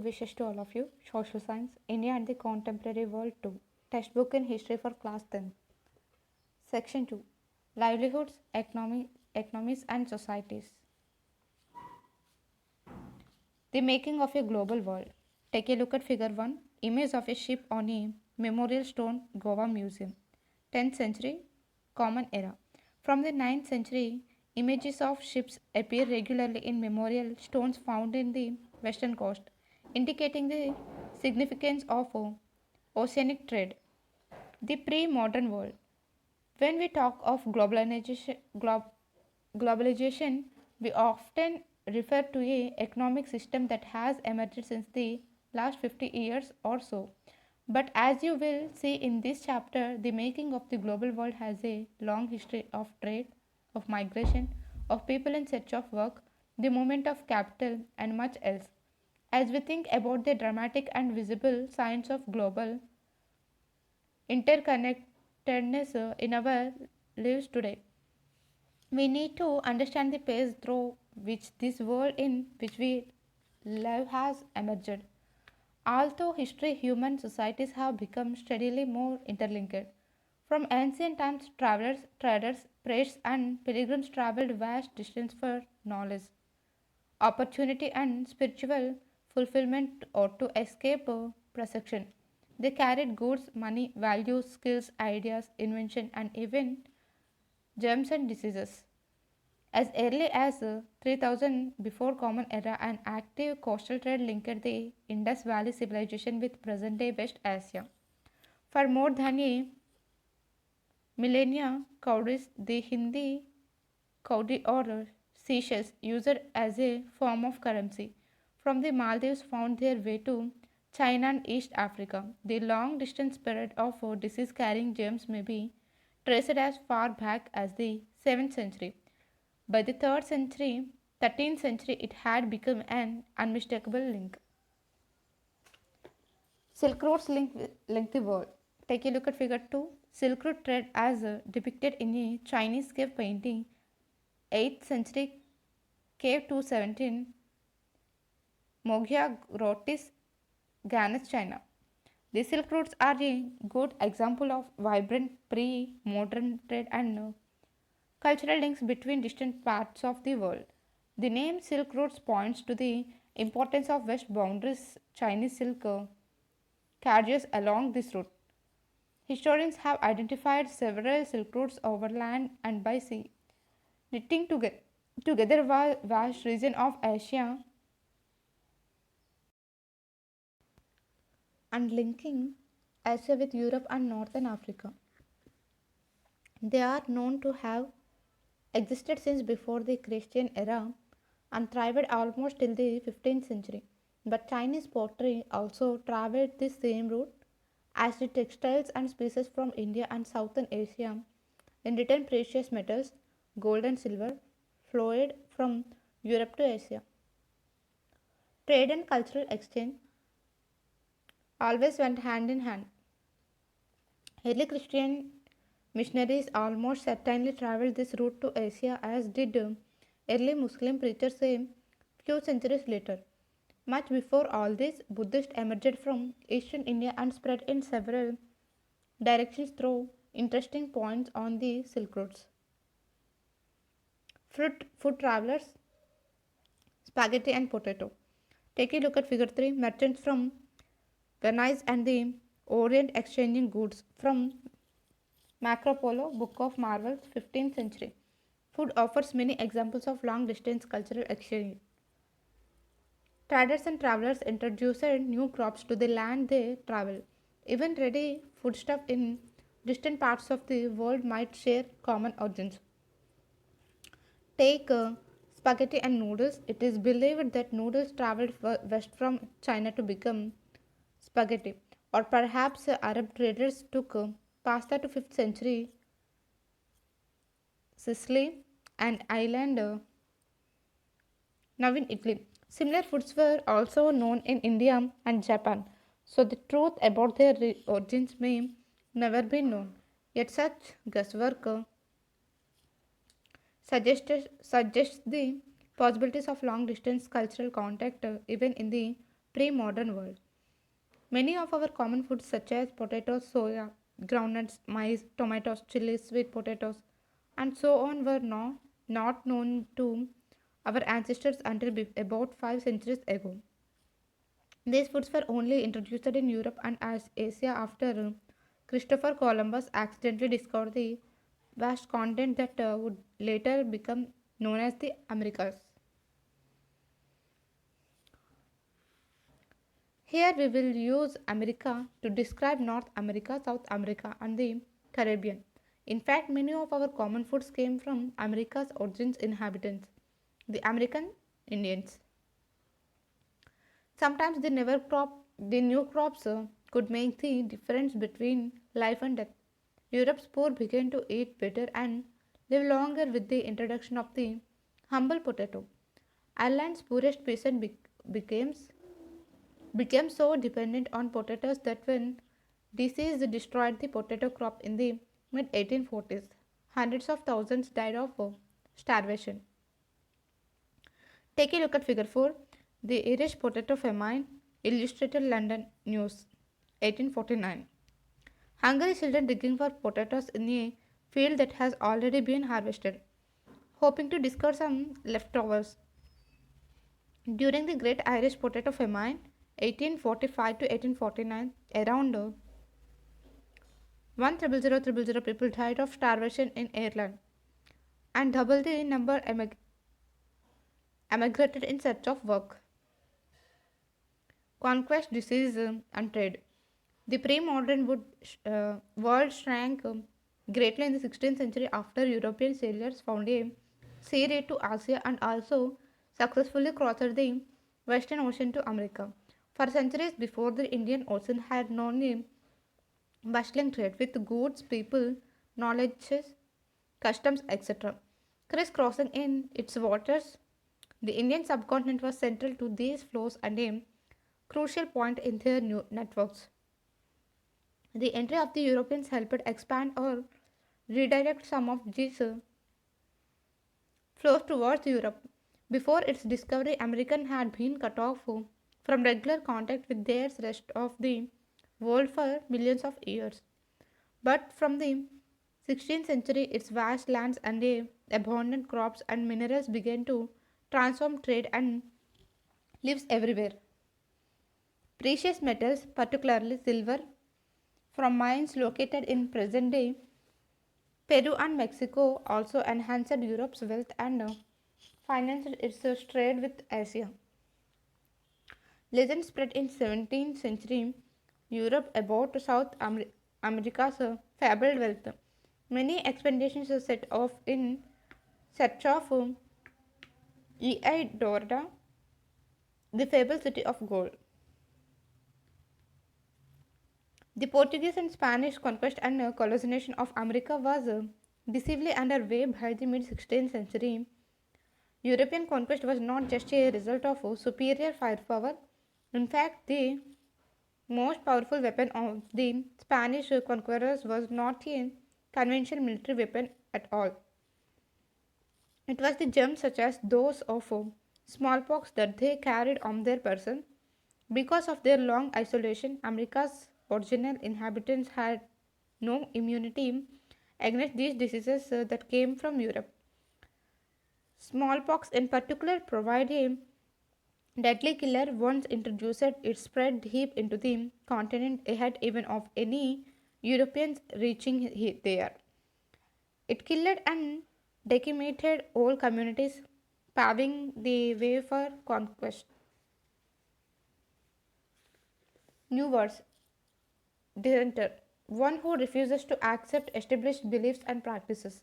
wishes to all of you. Social Science, India and the Contemporary World 2. Textbook in History for Class 10. Section 2. Livelihoods, Economies and Societies. The making of a global world. Take a look at figure 1. Image of a ship on a memorial stone, Goa Museum. 10th century, Common Era. From the 9th century, images of ships appear regularly in memorial stones found in the western coast, indicating the significance of oceanic trade. The pre-modern world. When we talk of globalization, we often refer to a economic system that has emerged since the last 50 years or so. But as you will see in this chapter, the making of the global world has a long history of trade, of migration, of people in search of work, the movement of capital, and much else. As we think about the dramatic and visible signs of global interconnectedness in our lives today, we need to understand the pace through which this world in which we live has emerged. Although history, human societies have become steadily more interlinked. From ancient times, travelers, traders, priests, and pilgrims traveled vast distances for knowledge, opportunity, and spiritual fulfillment or to escape persecution. They carried goods, money, values, skills, ideas, invention, and even germs and diseases. As early as 3000 before Common Era, an active coastal trade linked the Indus Valley civilization with present-day West Asia. For more than a millennia, cowries, the Hindi cowrie or seashells, used as a form of currency, from the Maldives found their way to China and East Africa. The long-distance spread of disease-carrying germs may be traced as far back as the 7th century. By the 13th century, it had become an unmistakable link. Silk roads link the world. Take a look at figure 2. Silk road trade as depicted in a Chinese cave painting, 8th century cave 217, Moghia Grotis, Ganes, China. The Silk roads are a good example of vibrant pre-modern trade and cultural links between distant parts of the world. The name Silk Roads points to the importance of west boundaries Chinese silk carriages along this route. Historians have identified several Silk Roads over land and by sea, knitting together a vast region of Asia and linking Asia with Europe and Northern Africa. They are known to have existed since before the Christian era and thrived almost till the 15th century. But Chinese pottery also travelled this same route, as did textiles and spices from India and Southern Asia. In return, precious metals, gold and silver, flowed from Europe to Asia. Trade and cultural exchange always went hand in hand. Early Christian missionaries almost certainly travelled this route to Asia, as did early Muslim preachers a few centuries later. Much before all this, Buddhists emerged from eastern India and spread in several directions through interesting points on the Silk Roads. Food travelers, spaghetti and potato. Take a look at figure 3. Merchants from Venice and the Orient exchanging goods from Marco Polo, Book of Marvels, 15th century. Food offers many examples of long distance cultural exchange. Traders and travelers introduced new crops to the land they travel. Even ready foodstuff in distant parts of the world might share common origins. Take spaghetti and noodles. It is believed that noodles traveled west from China to become spaghetti, or perhaps Arab traders took pasta to 5th century Sicily, an island now in Italy. Similar foods were also known in India and Japan, so the truth about their origins may never be known. Yet such guesswork suggests the possibilities of long distance cultural contact even in the pre-modern world. Many of our common foods such as potatoes, soya, groundnuts, maize, tomatoes, chilies, sweet potatoes, and so on were not known to our ancestors until about 5 centuries ago. These foods were only introduced in Europe and Asia after Christopher Columbus accidentally discovered the vast continent that would later become known as the Americas. Here we will use America to describe North America, South America, and the Caribbean. In fact, many of our common foods came from America's origins inhabitants, the American Indians. Sometimes the new crops could make the difference between life and death. Europe's poor began to eat better and live longer with the introduction of the humble potato. Ireland's poorest peasant became so dependent on potatoes that when disease destroyed the potato crop in the mid 1840s, hundreds of thousands died of starvation. Take a look at figure 4. The Irish potato famine, Illustrated London News, 1849. Hungry children digging for potatoes in a field that has already been harvested, hoping to discover some leftovers. During the Great Irish Potato Famine, 1845 to 1849, around 1,000,000 people died of starvation in Ireland, and double the number emigrated in search of work. Conquest, disease, and trade. The pre-modern world shrank greatly in the 16th century after European sailors found a sea route to Asia and also successfully crossed the Western Ocean to America. For centuries before, the Indian Ocean had known a bustling trade with goods, people, knowledge, customs, etc. Crisscrossing in its waters, the Indian subcontinent was central to these flows and a crucial point in their new networks. The entry of the Europeans helped expand or redirect some of these flows towards Europe. Before its discovery, Americans had been cut off from regular contact with the rest of the world for millions of years. But from the 16th century, its vast lands and abundant crops and minerals began to transform trade and lives everywhere. Precious metals, particularly silver, from mines located in present day Peru and Mexico, also enhanced Europe's wealth and financed its trade with Asia. Legend spread in 17th century Europe about America's fabled wealth. Many expeditions set off in search of Dorada, the fabled city of gold. The Portuguese and Spanish conquest and colonization of America was decisively underway by the mid 16th century. European conquest was not just a result of superior firepower. In fact, the most powerful weapon of the Spanish conquerors was not a conventional military weapon at all. It was the germs such as those of smallpox that they carried on their person. Because of their long isolation, America's original inhabitants had no immunity against these diseases that came from Europe. Smallpox, in particular, provided a deadly killer. Once introduced, it spread deep into the continent ahead even of any Europeans reaching there. It killed and decimated whole communities, paving the way for conquest. New words: dissenter, one who refuses to accept established beliefs and practices.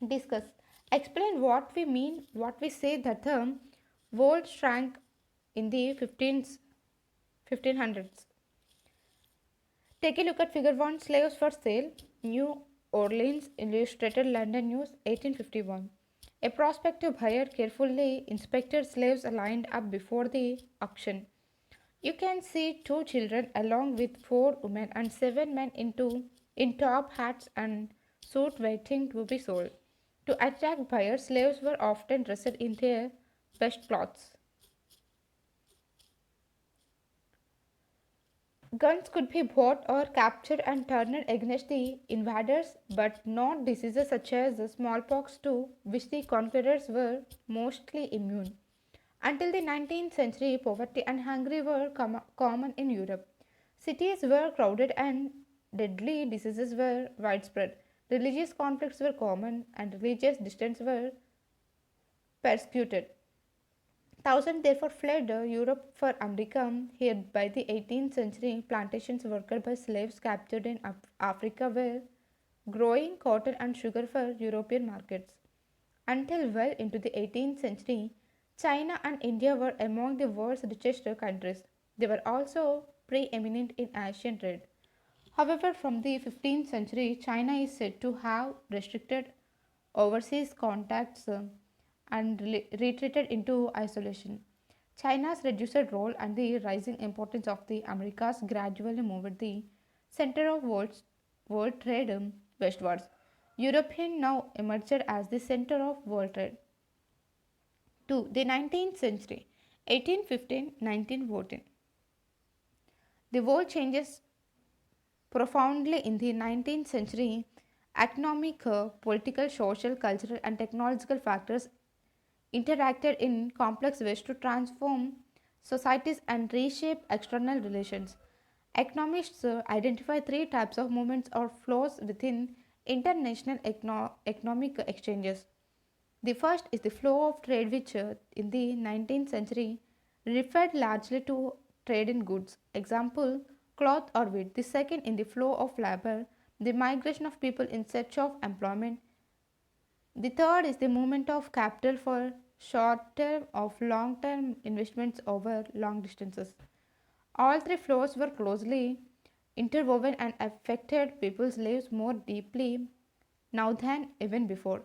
Discuss. Explain what we mean, what we say that the world shrank in the 1500s. Take a look at figure 1, slaves for sale, New Orleans, Illustrated London News, 1851. A prospective buyer carefully inspected slaves lined up before the auction. You can see two children along with four women and seven men in top hats and suits waiting to be sold. To attract buyers, slaves were often dressed in their best clothes. Guns could be bought or captured and turned against the invaders, but not diseases such as the smallpox to which the conquerors were mostly immune. Until the 19th century, poverty and hunger were common in Europe. Cities were crowded and deadly diseases were widespread. Religious conflicts were common and religious dissidents were persecuted. Thousands therefore fled Europe for America. Here, by the 18th century, plantations worked by slaves captured in Africa were growing cotton and sugar for European markets. Until well into the 18th century, China and India were among the world's richest countries. They were also preeminent in Asian trade. However, from the 15th century, China is said to have restricted overseas contacts and retreated into isolation. China's reduced role and the rising importance of the Americas gradually moved the center of world trade westwards. European now emerged as the center of world trade. To the 19th century, 1815 1914. The world changes profoundly in the 19th century. Economic, political, social, cultural, and technological factors interacted in complex ways to transform societies and reshape external relations. Economists identify three types of movements or flows within international economic exchanges. The first is the flow of trade, which in the 19th century referred largely to trade in goods, example, cloth or wheat. The second in the flow of labor, the migration of people in search of employment. The third is the movement of capital for short term of long term investments over long distances. All three flows were closely interwoven and affected people's lives more deeply now than even before.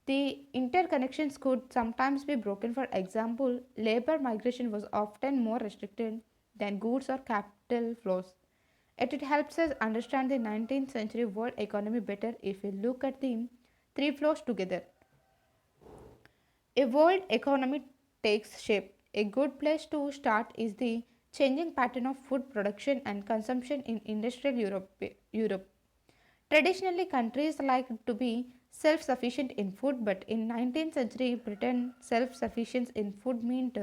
The interconnections could sometimes be broken. For example, labor migration was often more restricted than goods or capital flows. Yet it helps us understand the 19th century world economy better if we look at the three flows together. A world economy takes shape. A good place to start is the changing pattern of food production and consumption in industrial Europe. Traditionally, countries like to be self-sufficient in food, but in 19th century Britain, self-sufficiency in food meant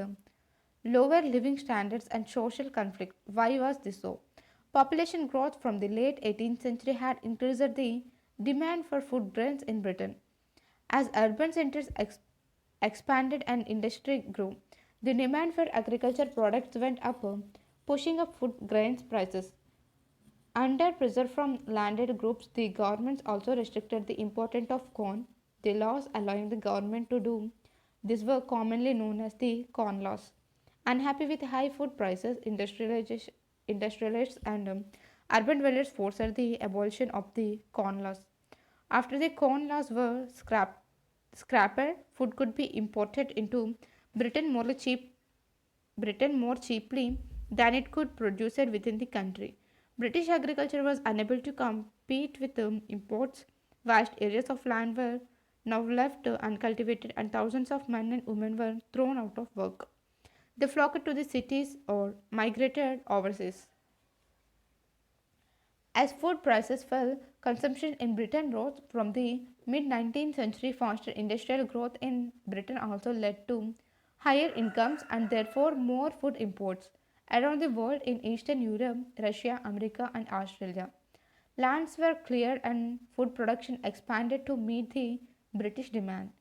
lower living standards and social conflict. Why was this so? Population growth from the late 18th century had increased the demand for food grains in Britain. As urban centers expanded and industry grew, the demand for agriculture products went up, pushing up food grains prices. Under pressure from landed groups, the governments also restricted the import of corn. The laws allowing the government to do this were commonly known as the corn laws. Unhappy with high food prices, industrialists and urban dwellers forced the abolition of the corn laws. After the corn laws were scrapped, food could be imported into Britain Britain more cheaply than it could produce it within the country. British agriculture was unable to compete with imports. Vast areas of land were now left uncultivated, and thousands of men and women were thrown out of work. They flocked to the cities or migrated overseas. As food prices fell, consumption in Britain rose. From the mid 19th century, faster industrial growth in Britain also led to higher incomes and therefore more food imports. Around the world, in Eastern Europe, Russia, America, and Australia, lands were cleared and food production expanded to meet the British demand.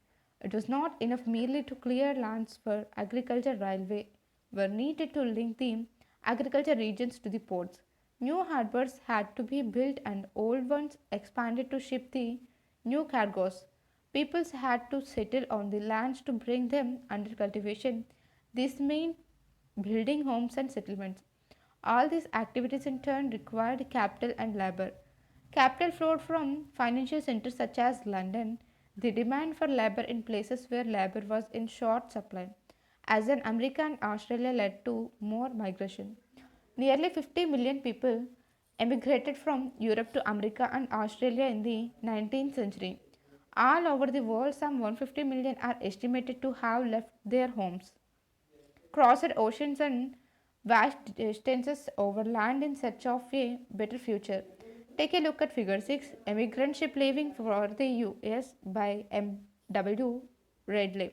It was not enough merely to clear lands for agriculture. Railway were needed to link the agriculture regions to the ports. New harbours had to be built and old ones expanded to ship the new cargoes. Peoples had to settle on the lands to bring them under cultivation. This meant building homes and settlements. All these activities in turn required capital and labor. Capital flowed from financial centers such as London. The demand for labor in places where labor was in short supply, as in America and Australia, led to more migration. Nearly 50 million people emigrated from Europe to America and Australia in the 19th century. All over the world, some 150 million are estimated to have left their homes, crossed oceans, and vast distances over land in search of a better future. Take a look at figure 6, emigrant ship leaving for the US by M.W. Radley,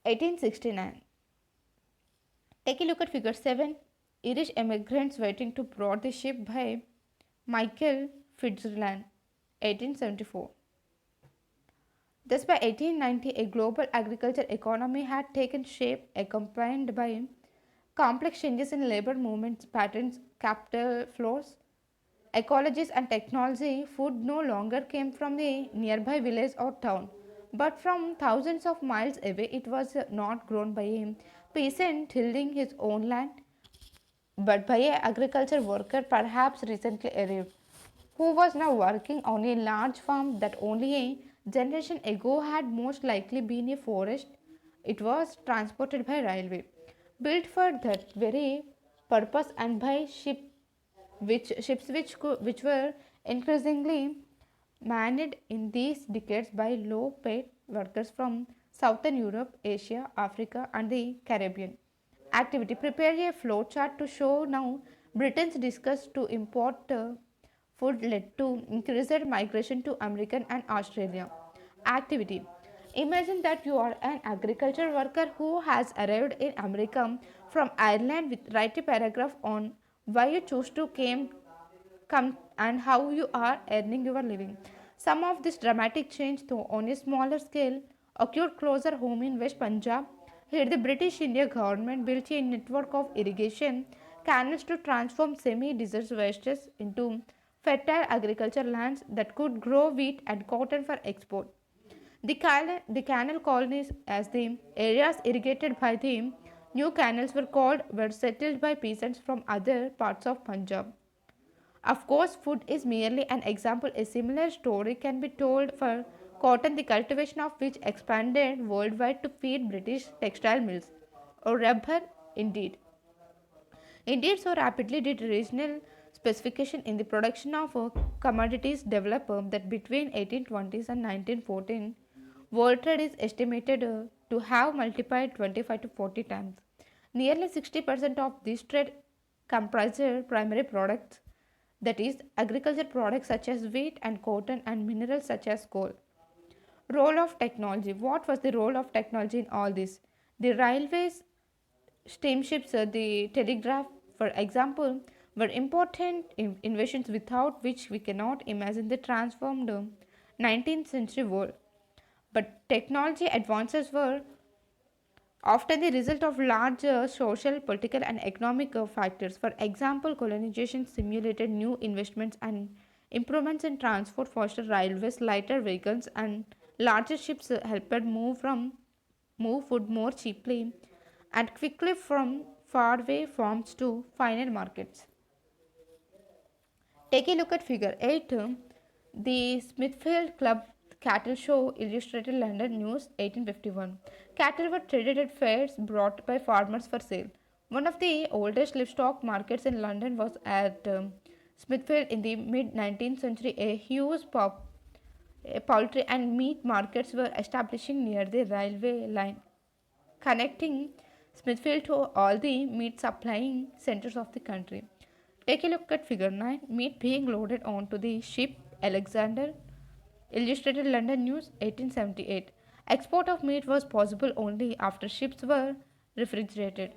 1869. Take a look at figure 7, Irish emigrants waiting to board the ship by Michael Fitzgerald, 1874. Thus, by 1890, a global agriculture economy had taken shape, accompanied by complex changes in labor movements, patterns, capital flows, ecologies, and technology. Food no longer came from the nearby village or town, but from thousands of miles away. It was not grown by a peasant tilling his own land, but by an agriculture worker perhaps recently arrived, who was now working on a large farm that only a generation ago had most likely been a forest. It was transported by railway, built for that very purpose, and by ships which were increasingly manned in these decades by low paid workers from Southern Europe, Asia, Africa, and the Caribbean. Activity: prepare a flow chart to show now Britain's disgust to import food led to increased migration to American and Australia. Activity: imagine that you are an agriculture worker who has arrived in America from Ireland. Write a paragraph on why you choose to come and how you are earning your living. Some of this dramatic change, though on a smaller scale, occurred closer home in West Punjab. Here, the British India government built a network of irrigation canals to transform semi desert wastes into fertile agriculture lands that could grow wheat and cotton for export. The canal colonies, as the areas irrigated by the new canals were called, were settled by peasants from other parts of Punjab. Of course, food is merely an example. A similar story can be told for cotton, the cultivation of which expanded worldwide to feed British textile mills, or rubber, indeed. Indeed, so rapidly did regional specification in the production of commodities develop that between 1820s and 1914, world trade is estimated to have multiplied 25 to 40 times. Nearly 60% of this trade comprised primary products, that is, agriculture products such as wheat and cotton, and minerals such as coal. Role of technology. What was the role of technology in all this? The railways, steamships, the telegraph, for example, were important inventions without which we cannot imagine the transformed 19th century world. But technology advances were often the result of larger social, political, and economic factors. For example, colonization stimulated new investments and improvements in transport, fostered railways, lighter vehicles, and larger ships helped move food more cheaply and quickly from faraway farms to final markets. Take a look at figure 8. The Smithfield Club Cattle Show, Illustrated London News, 1851. Cattle were traded at fairs brought by farmers for sale. One of the oldest livestock markets in London was at Smithfield in the mid 19th century. A huge poultry and meat markets were establishing near the railway line, connecting Smithfield to all the meat supplying centers of the country. Take a look at figure 9, meat being loaded onto the ship Alexander, Illustrated London News, 1878. Export of meat was possible only after ships were refrigerated.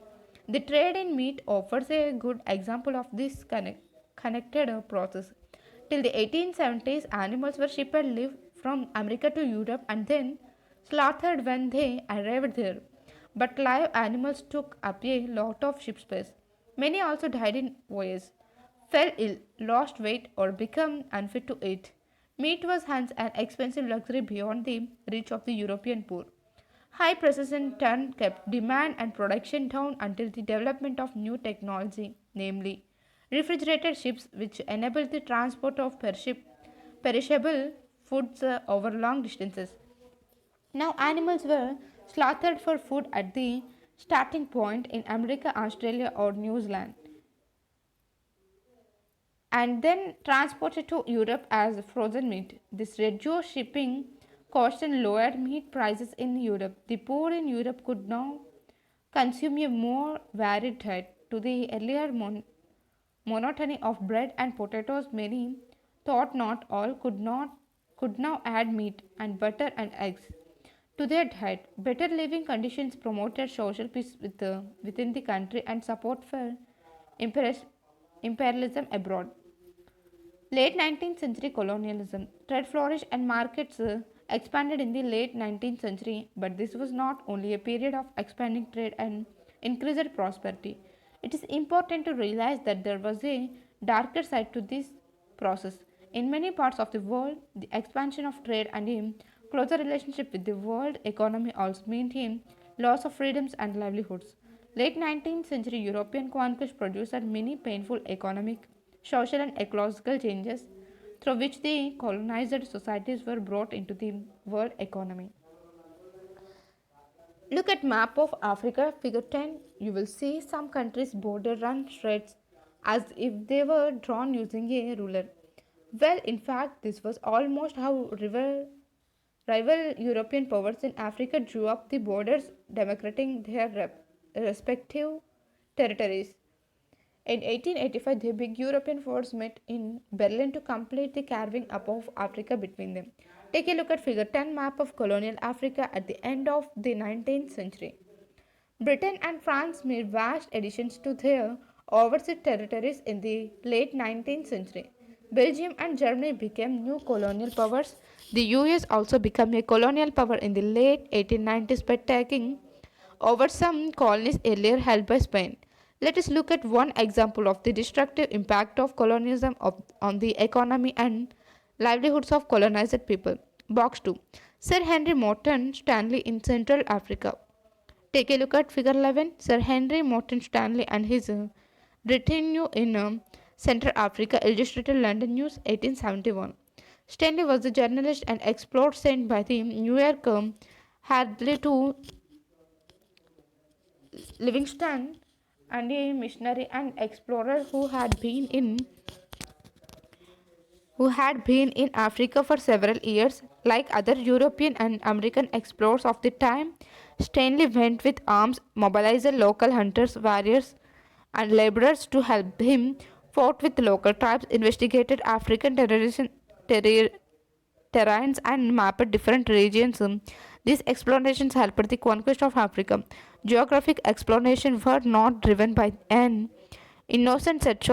The trade in meat offers a good example of this connected process. Till the 1870s, animals were shipped live from America to Europe and then slaughtered when they arrived there. But live animals took up a lot of ship space. Many also died in voyage, fell ill, lost weight, or became unfit to eat. Meat was hence an expensive luxury beyond the reach of the European poor. High prices in turn kept demand and production down until the development of new technology, namely refrigerated ships, which enabled the transport of perishable foods over long distances. Now, animals were slaughtered for food at the starting point in America, Australia, or New Zealand, and then transported to Europe as frozen meat. This reduced shipping costs and lowered meat prices in Europe. The poor in Europe could now consume a more varied diet. To the earlier monotony of bread and potatoes, many thought not all could now add meat and butter and eggs to their diet. Better living conditions promoted social peace within the country and support for imperialism abroad. Late 19th century colonialism. Trade flourished and markets expanded in the late 19th century, but this was not only a period of expanding trade and increased prosperity. It is important to realize that there was a darker side to this process. In many parts of the world, the expansion of trade and a closer relationship with the world economy also meant a loss of freedoms and livelihoods. Late 19th century European conquest produced many painful economic, social, and ecological changes through which the colonized societies were brought into the world economy. Look at map of Africa, figure 10. You will see some countries' border run shreds as if they were drawn using a ruler. Well, in fact, this was almost how rival European powers in Africa drew up the borders, demarcating their respective territories. In 1885, the big European force met in Berlin to complete the carving up of Africa between them. Take a look at figure 10 map of colonial Africa at the end of the 19th century. Britain and France made vast additions to their overseas territories in the late 19th century. Belgium and Germany became new colonial powers. The US also became a colonial power in the late 1890s by taking over some colonies earlier held by Spain. Let us look at one example of the destructive impact of colonialism on the economy and livelihoods of colonized people. Box 2. Sir Henry Morton Stanley in Central Africa. Take a look at figure 11. Sir Henry Morton Stanley and his retinue in Central Africa, illustrated London News, 1871. Stanley was a journalist and explorer sent by the New York Herald to Livingstone, and a missionary and explorer who had been in Africa for several years. Like other European and American explorers of the time, Stanley went with arms, mobilized local hunters, warriors, and laborers to help him, fought with local tribes, investigated African terrains, and mapped different regions. These explorations helped the conquest of Africa. Geographic explorations were not driven by an innocent search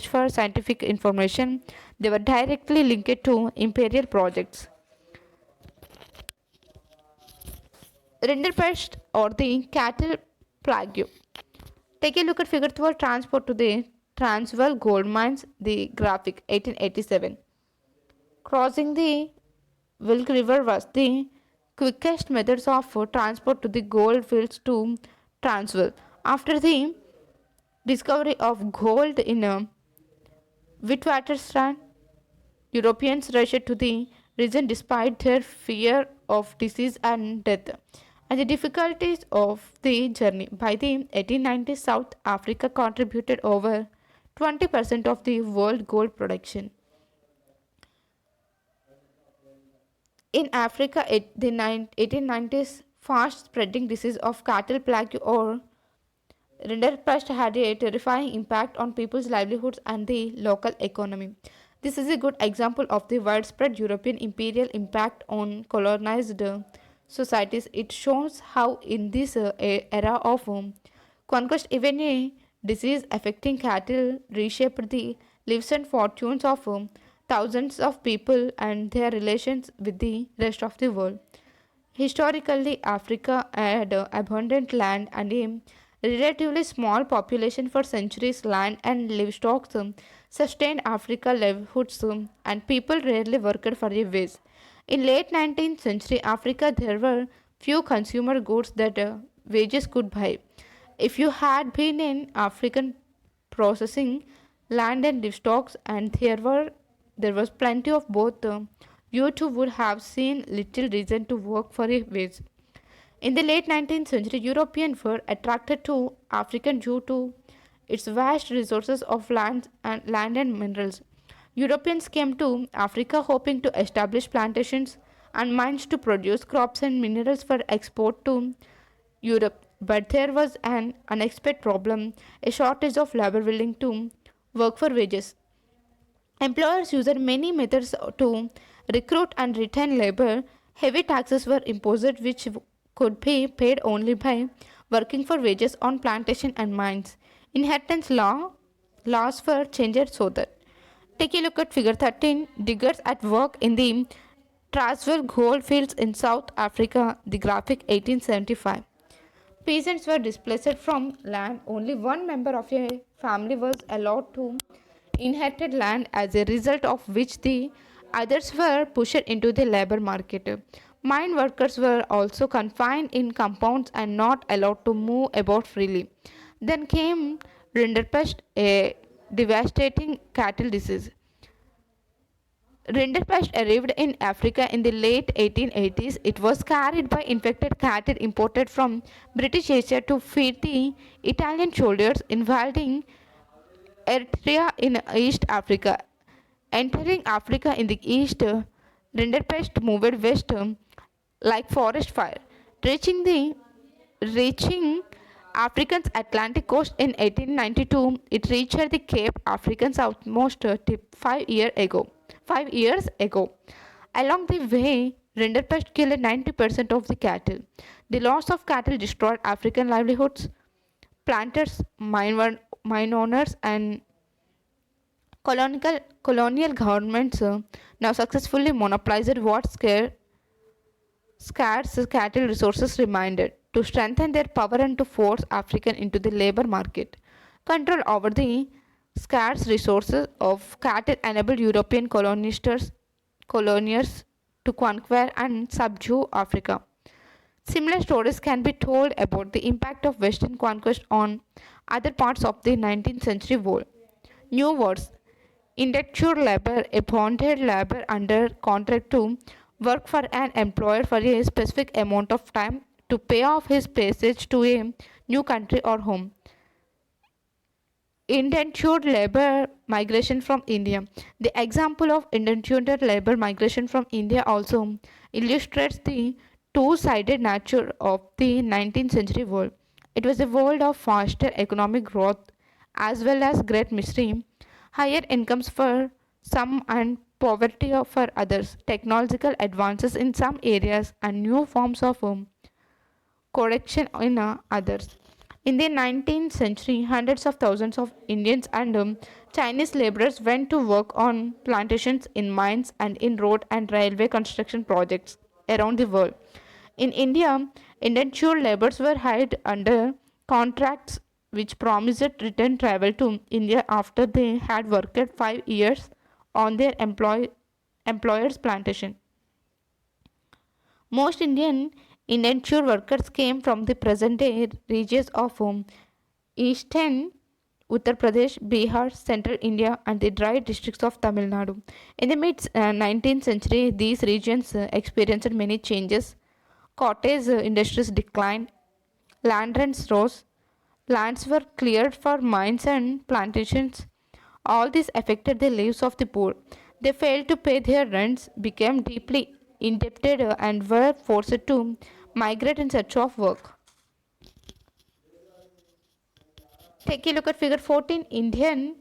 for scientific information. They were directly linked to imperial projects. Rinderpest or the cattle plague. Take a look at figure 12, transport to the Transvaal gold mines, the graphic, 1887. Crossing the Wilk River was the quickest methods of transport to the gold fields to Transvaal. After the discovery of gold in Witwatersrand, Europeans rushed to the region despite their fear of disease and death and the difficulties of the journey. By the 1890s, South Africa contributed over 20% of the world gold production. In Africa, the 1890s, fast spreading disease of cattle plague or rinderpest had a terrifying impact on people's livelihoods and the local economy. This is a good example of the widespread European imperial impact on colonized societies. It shows how, in this era of conquest, even a disease affecting cattle reshaped the lives and fortunes of thousands of people and their relations with the rest of the world. Historically, Africa had abundant land and a relatively small population for centuries. Land and livestock sustained Africa's livelihoods, and people rarely worked for a wage. In late 19th century Africa, there were few consumer goods that wages could buy. If you had been in African processing land and livestock, and there was plenty of both, you too would have seen little reason to work for a wage. In the late 19th century, Europeans were attracted to Africa due to its vast resources of land and minerals. Europeans came to Africa hoping to establish plantations and mines to produce crops and minerals for export to Europe. But there was an unexpected problem, a shortage of labor willing to work for wages. Employers used many methods to recruit and retain labor. Heavy taxes were imposed, which could be paid only by working for wages on plantation and mines. Inheritance laws were changed so that. Take a look at figure 13. Diggers at work in the Transverse gold fields in South Africa, the graphic 1875. Peasants were displaced from land. Only one member of a family was allowed to inherit land, as a result of which the others were pushed into the labor market. Mine workers were also confined in compounds and not allowed to move about freely. Then came rinderpest, a devastating cattle disease. Rinderpest arrived in Africa in the late 1880s. It was carried by infected cattle imported from British Asia to feed the Italian soldiers invading Eritrea in East Africa. Entering Africa in the east, rinderpest moved west like forest fire, reaching Africa's Atlantic coast in 1892. It reached the Cape African southmost tip 5 years ago. Along the way, rinderpest killed 90% of the cattle. The loss of cattle destroyed African livelihoods. Planters, mine owners, and colonial governments now successfully monopolized what scarce cattle resources remained. To strengthen their power and to force African into the labor market. Control over the scarce resources of cattle enabled European colonists to conquer and subdue Africa. Similar stories can be told about the impact of Western conquest on other parts of the 19th century world. New words: indentured labor, a bonded labor under contract to work for an employer for a specific amount of time to pay off his passage to a new country or home. Indentured labor migration from India. The example of indentured labor migration from India also illustrates the two-sided nature of the 19th century world. It was a world of faster economic growth as well as great mystery, higher incomes for some and poverty for others, technological advances in some areas and new forms of correction in others. In the 19th century, hundreds of thousands of Indians and Chinese laborers went to work on plantations, in mines, and in road and railway construction projects around the world. In India, indentured laborers were hired under contracts which promised return travel to India after they had worked 5 years on their employer's plantation. Most Indian indentured workers came from the present day regions of eastern Uttar Pradesh, Bihar, central India, and the dry districts of Tamil Nadu. In the mid 19th century, these regions experienced many changes. Cottage industries declined, land rents rose, lands were cleared for mines and plantations. All this affected the lives of the poor. They failed to pay their rents, became deeply indebted, and were forced to migrate in search of work. Take a look at figure 14. Indian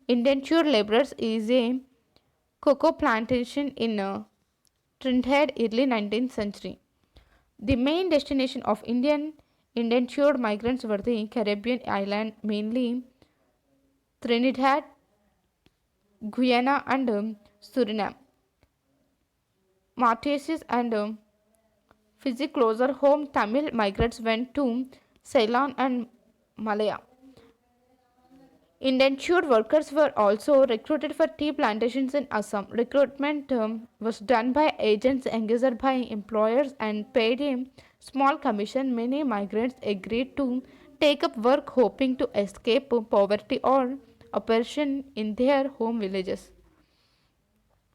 indentured laborers is a cocoa plantation in Trinidad, early 19th century. The main destination of Indian indentured migrants were the Caribbean island, mainly Trinidad, Guyana, and Suriname. Mauritius and Fiji closer home, Tamil migrants went to Ceylon and Malaya. Indentured workers were also recruited for tea plantations in Assam. Recruitment was done by agents engaged by employers and paid a small commission. Many migrants agreed to take up work hoping to escape poverty or oppression in their home villages.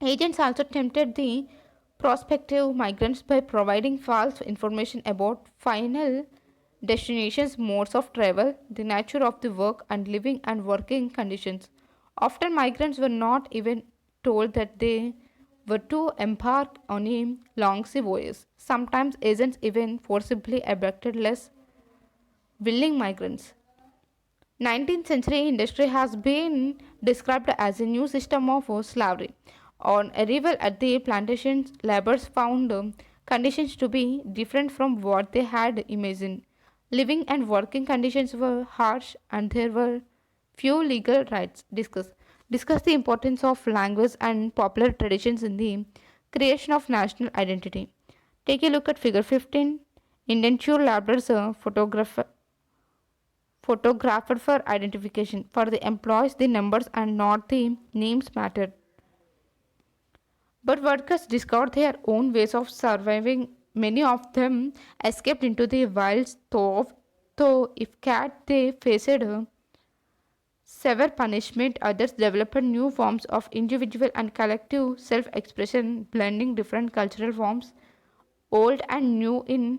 Agents also tempted the prospective migrants by providing false information about final destinations, modes of travel, the nature of the work, and living and working conditions. Often, migrants were not even told that they were to embark on a long sea voyage. Sometimes, agents even forcibly abducted less willing migrants. 19th century industry has been described as a new system of slavery. On arrival at the plantations, laborers found conditions to be different from what they had imagined. Living and working conditions were harsh and there were few legal rights. Discuss the importance of language and popular traditions in the creation of national identity. Take a look at figure 15. Indentured laborers photographed for identification. For the employees, the numbers and not the names mattered. But workers discovered their own ways of surviving. Many of them escaped into the wilds, though if cat they faced severe punishment, others developed new forms of individual and collective self-expression, blending different cultural forms, old and new. In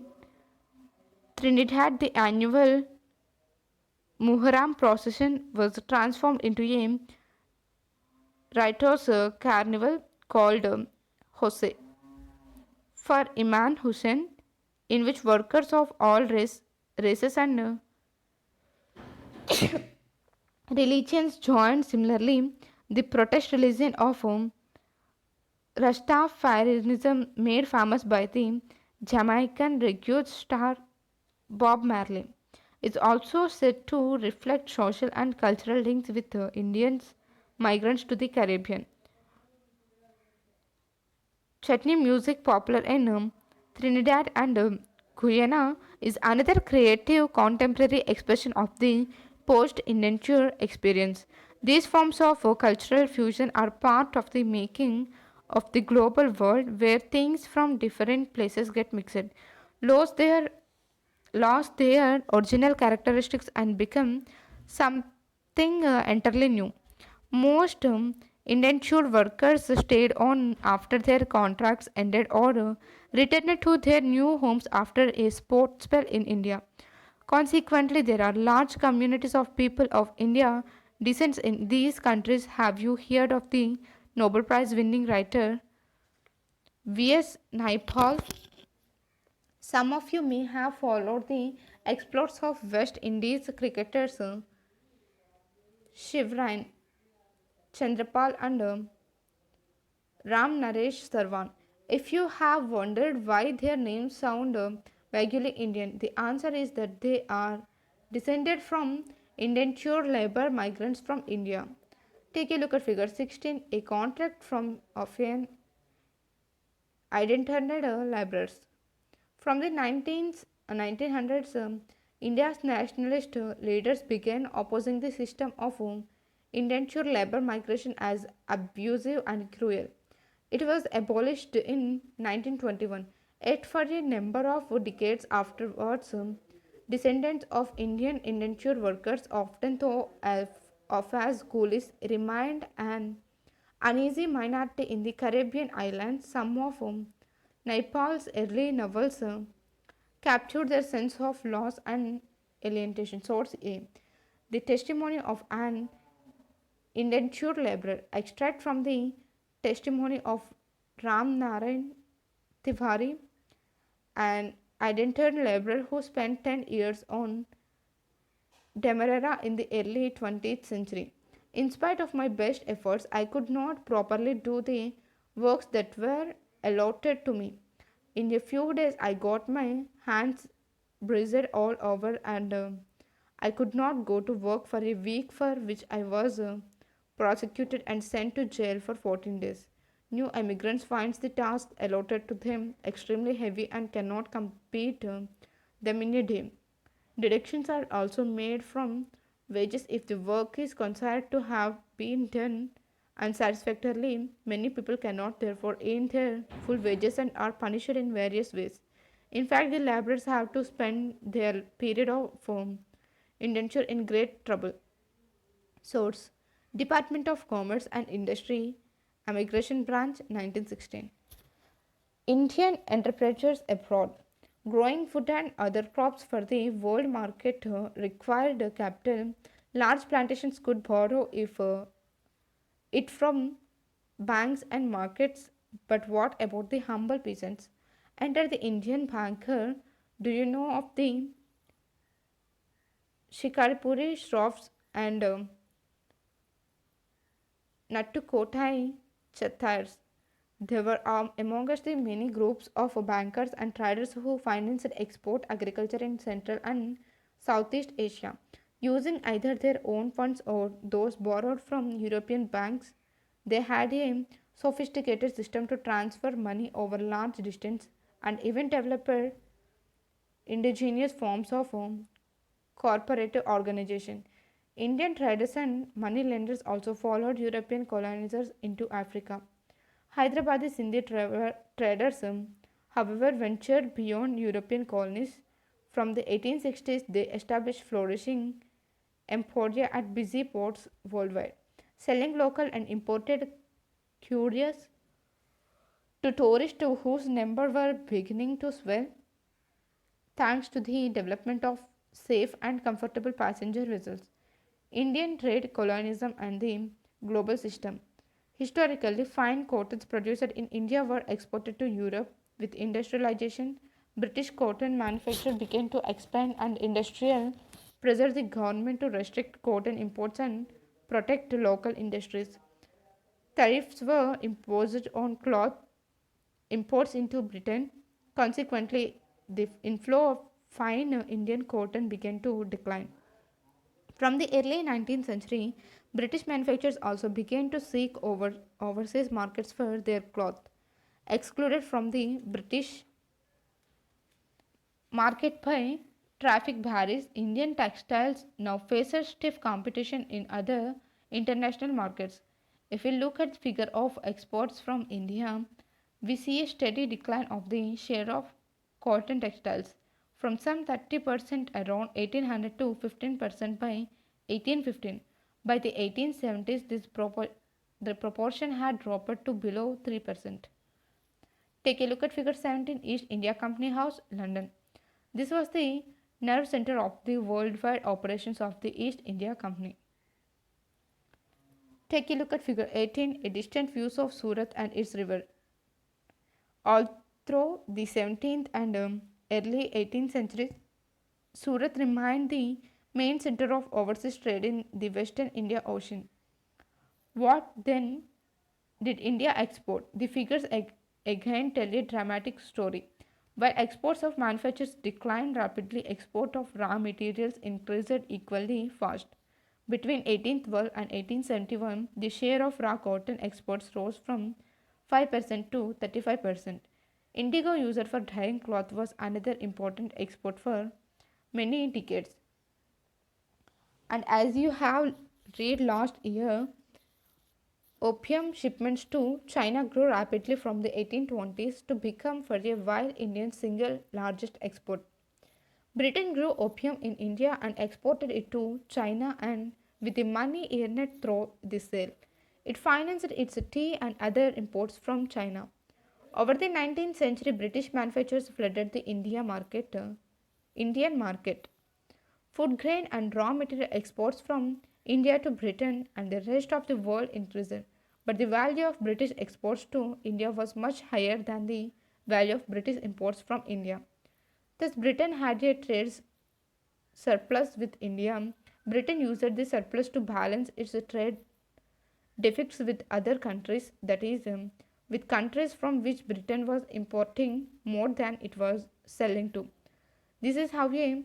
Trinidad, the annual Muharram procession was transformed into a riotous carnival called Hose for Imam Hussein, in which workers of all races and religions joined. Similarly, the protest religion of Rastafarianism, made famous by the Jamaican reggae star Bob Marley, is also said to reflect social and cultural links with Indians migrants to the Caribbean. Chutney music, popular in Trinidad and Guyana, is another creative contemporary expression of the post indenture experience. These forms of cultural fusion are part of the making of the global world where things from different places get mixed, lose their lost their original characteristics and become something entirely new. Most indentured workers stayed on after their contracts ended or returned to their new homes after a sport spell in India. Consequently, there are large communities of people of India descent in these countries. Have you heard of the Nobel Prize winning writer V.S. Naipaul? Some of you may have followed the exploits of West Indies cricketers Shivrain Chandrapal and Ram Naresh Sarwan. If you have wondered why their names sound vaguely Indian, the answer is that they are descended from indentured labor migrants from India. Take a look at figure 16, a contract from of an indentured laborers. From the 1900s, India's nationalist leaders began opposing the system of indentured labor migration as abusive and cruel. It was abolished in 1921, yet for a number of decades afterwards, descendants of Indian indentured workers, often thought of as coolies, remained an uneasy minority in the Caribbean islands. Some of Nepal's early novels captured their sense of loss and alienation. Source A. The testimony of an indentured laborer. Extract from the testimony of Ram Narayan Tiwari, an indentured laborer who spent 10 years on Demerara in the early 20th century. In spite of my best efforts, I could not properly do the works that were allotted to me. In a few days, I got my hands bruised all over, and I could not go to work for a week, for which I was prosecuted and sent to jail for 14 days. New immigrants find the task allotted to them extremely heavy and cannot complete them in a day. Deductions are also made from wages if the work is considered to have been done unsatisfactorily. Many people cannot therefore earn their full wages and are punished in various ways. In fact, the laborers have to spend their period of indenture in great trouble. Source: Department of Commerce and Industry, Immigration Branch, 1916. Indian enterprises abroad. Growing food and other crops for the world market required capital. Large plantations could borrow if it from banks and markets. But what about the humble peasants? Enter the Indian banker. Do you know of the Shikaripuri Shroffs and Nattukotai Chattars. They were amongst the many groups of bankers and traders who financed export agriculture in Central and Southeast Asia, using either their own funds or those borrowed from European banks. They had a sophisticated system to transfer money over large distance and even developed indigenous forms of corporate organization. Indian traders and money lenders also followed European colonizers into Africa. Hyderabadi Sindhi traders, however, ventured beyond European colonies. From the 1860s, they established flourishing emporia at busy ports worldwide, selling local and imported curios to tourists whose numbers were beginning to swell thanks to the development of safe and comfortable passenger vessels. Indian trade, colonialism, and the global system. Historically, fine cottons produced in India were exported to Europe. With industrialization, British cotton manufacture began to expand and industrial pressured the government to restrict cotton imports and protect local industries. Tariffs were imposed on cloth imports into Britain. Consequently, the inflow of fine Indian cotton began to decline. From the early 19th century, British manufacturers also began to seek overseas markets for their cloth. Excluded from the British market by traffic barriers, Indian textiles now faces stiff competition in other international markets. If we look at the figure of exports from India, we see a steady decline of the share of cotton textiles from some 30% around 1800 to 15% by 1815. By the 1870s, the proportion had dropped to below 3%. Take a look at figure 17, East India Company House, London. This was the nerve center of the worldwide operations of the East India Company. Take a look at figure 18, a distant views of Surat and its river. All through the 17th and early 18th centuries, Surat remained the main center of overseas trade in the Western India Ocean. What then did India export? The figures again tell a dramatic story. While exports of manufactures declined rapidly, export of raw materials increased equally fast. Between 1812 and 1871, the share of raw cotton exports rose from 5% to 35%. Indigo used for dyeing cloth was another important export for many decades. And as you have read last year, opium shipments to China grew rapidly from the 1820s to become for a while India's single largest export. Britain grew opium in India and exported it to China, and with the money earned through the sale, it financed its tea and other imports from China. Over the 19th century, British manufacturers flooded the Indian market. Food grain and raw material exports from India to Britain and the rest of the world increased, but the value of British exports to India was much higher than the value of British imports from India. Thus, Britain had a trade surplus with India. Britain used the surplus to balance its trade deficits with other countries, that is, with countries from which Britain was importing more than it was selling to. This is how a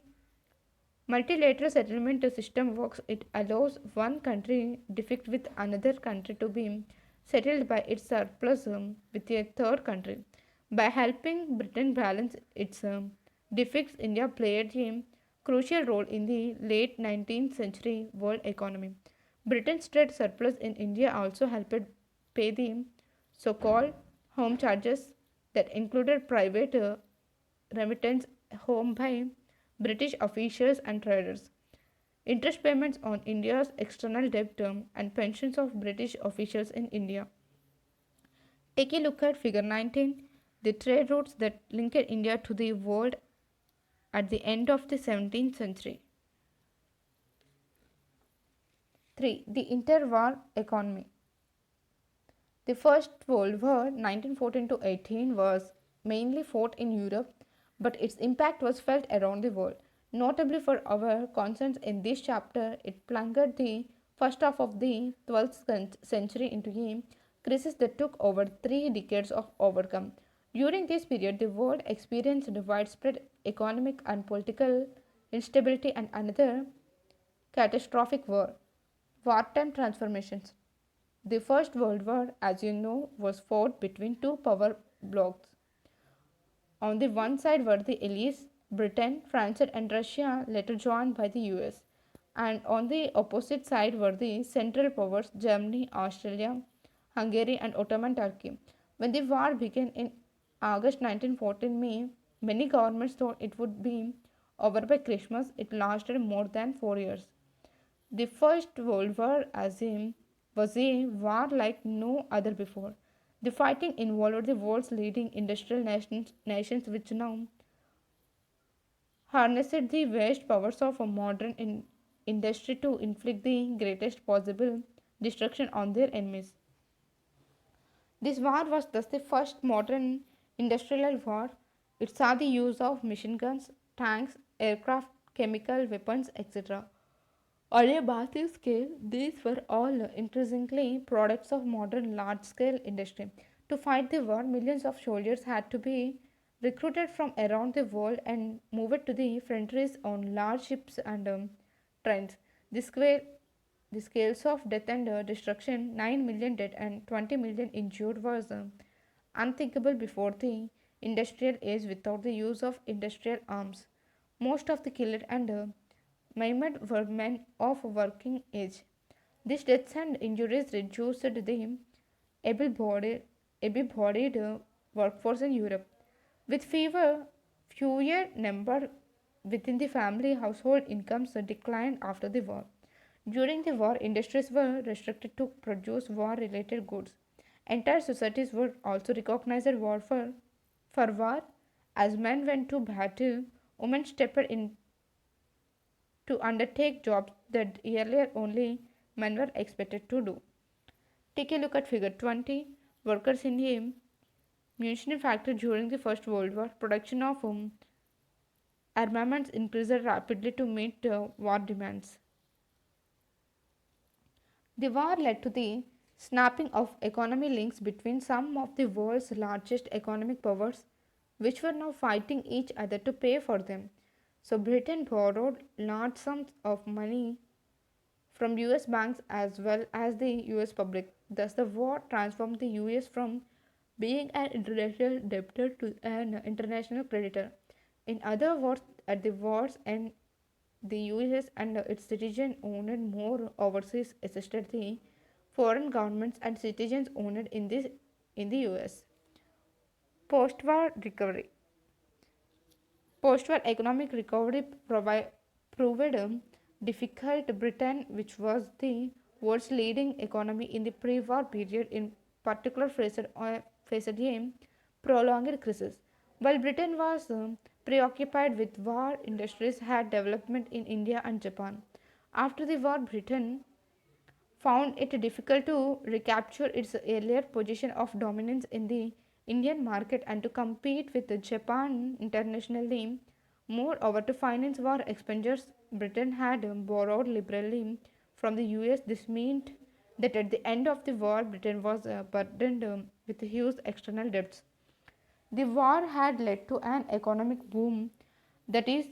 multilateral settlement system works. It allows one country defect with another country to be settled by its surplus with a third country. By helping Britain balance its defects, India played a crucial role in the late 19th century world economy. Britain's trade surplus in India also helped pay the so called home charges that included private remittance home by British officials and traders, interest payments on India's external debt and pensions of British officials in India. Take a look at figure 19, the trade routes that linked India to the world at the end of the 17th century. 3. The interwar economy. The First World War 1914 to 18 was mainly fought in Europe, but its impact was felt around the world. Notably for our concerns in this chapter, it plunged the first half of the 12th century into a crisis that took over 3 decades of overcome. During this period, the world experienced widespread economic and political instability and another catastrophic war. Wartime transformations. The First World War, as you know, was fought between two power blocs. On the one side were the allies, Britain, France, and Russia, later joined by the US. And on the opposite side were the Central Powers, Germany, Australia, Hungary, and Ottoman Turkey. When the war began in August 1914, many governments thought it would be over by Christmas. It lasted more than 4 years. The First World War was a war like no other before. The fighting involved the world's leading industrial nations which now harnessed the vast powers of a modern industry to inflict the greatest possible destruction on their enemies. This war was thus the first modern industrial war. It saw the use of machine guns, tanks, aircraft, chemical weapons, etc. On a massive scale, these were all increasingly products of modern large scale industry. To fight the war, millions of soldiers had to be recruited from around the world and moved to the frontiers on large ships and trains. The, scale, the scales of death and destruction 9 million dead and 20 million injured was unthinkable before the industrial age without the use of industrial arms. Most of the killed and maimed were men of working age. These deaths and injuries reduced the able-bodied, able-bodied workforce in Europe. With fewer number within the family, household incomes declined after the war. During the war, industries were restricted to produce war-related goods. Entire societies were also recognized for war. As men went to battle, women stepped in to undertake jobs that earlier only men were expected to do. Take a look at figure 20. Workers in a munition factory during the First World War. Production of armaments increased rapidly to meet war demands. The war led to the snapping of economy links between some of the world's largest economic powers, which were now fighting each other to pay for them. So, Britain borrowed large sums of money from US banks as well as the US public. Thus, the war transformed the US from being an international debtor to an international creditor. In other words, at the war's end, the US and its citizens owned more overseas assisted the foreign governments and citizens owned in the US. Post-war recovery. Post-war economic recovery proved difficult. Britain, which was the world's leading economy in the pre-war period, in particular faced a prolonged crisis. While Britain was preoccupied with war, industries had development in India and Japan. After the war, Britain found it difficult to recapture its earlier position of dominance in the Indian market and to compete with Japan internationally. Moreover, to finance war expenditures, Britain had borrowed liberally from the US. This meant that at the end of the war, Britain was burdened with huge external debts. The war had led to an economic boom, that is,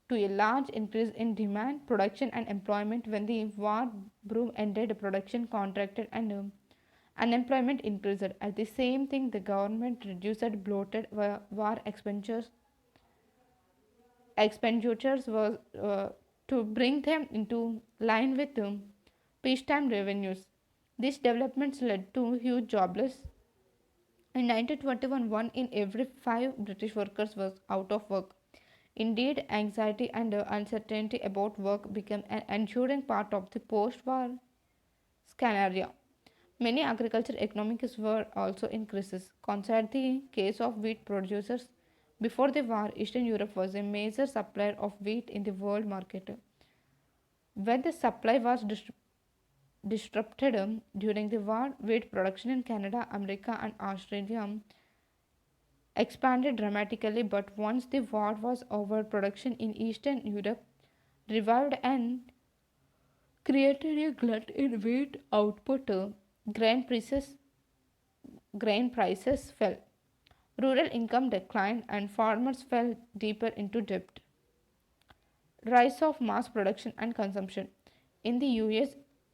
to a large increase in demand, production, and employment. When the war boom ended, production contracted and unemployment increased. At the same time, the government reduced bloated war expenditures was to bring them into line with peacetime revenues. These developments led to huge jobless. In 1921, one in every 5 British workers was out of work. Indeed, anxiety and uncertainty about work became an enduring part of the post war scenario. Many agriculture economies were also in crisis. Consider the case of wheat producers. Before the war, Eastern Europe was a major supplier of wheat in the world market. When the supply was disrupted during the war, wheat production in Canada, America, and Australia expanded dramatically, but once the war was over, production in Eastern Europe revived and created a glut in wheat output. Grain prices, grain prices fell. Rural income declined and farmers fell deeper into debt. Rise of mass production and consumption. In the US,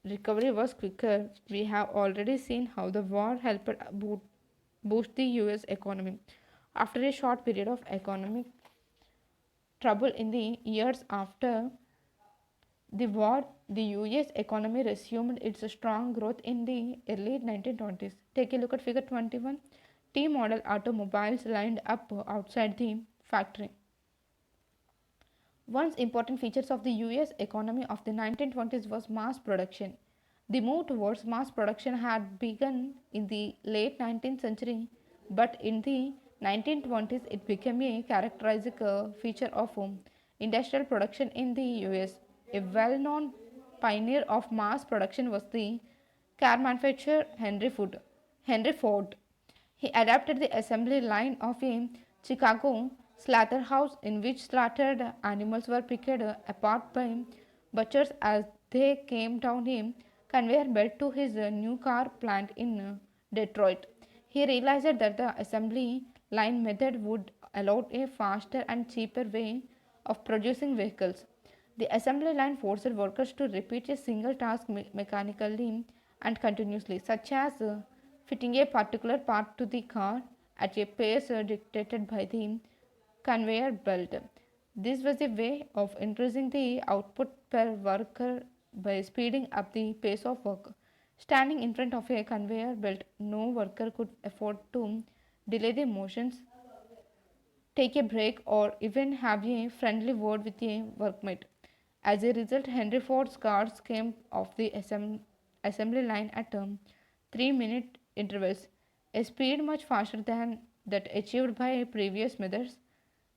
recovery was quicker. We have already seen how the war helped boost the US economy. After a short period of economic trouble in the years after the war, the US economy resumed its strong growth in the early 1920s. Take a look at figure 21. T model automobiles lined up outside the factory. One important features of the US economy of the 1920s was mass production. The move towards mass production had begun in the late 19th century, but in the 1920s it became a characteristic feature of industrial production in the US. A well-known pioneer of mass production was the car manufacturer Henry Ford. He adapted the assembly line of a Chicago slaughterhouse in which slaughtered animals were picked apart by butchers as they came down a conveyor belt to his new car plant in Detroit. He realized that the assembly line method would allow a faster and cheaper way of producing vehicles. The assembly line forced workers to repeat a single task mechanically and continuously, such as fitting a particular part to the car at a pace dictated by the conveyor belt. This was a way of increasing the output per worker by speeding up the pace of work. Standing in front of a conveyor belt, no worker could afford to delay the motions, take a break, or even have a friendly word with a workmate. As a result, Henry Ford's cars came off the assembly line at 3-minute intervals, a speed much faster than that achieved by previous methods.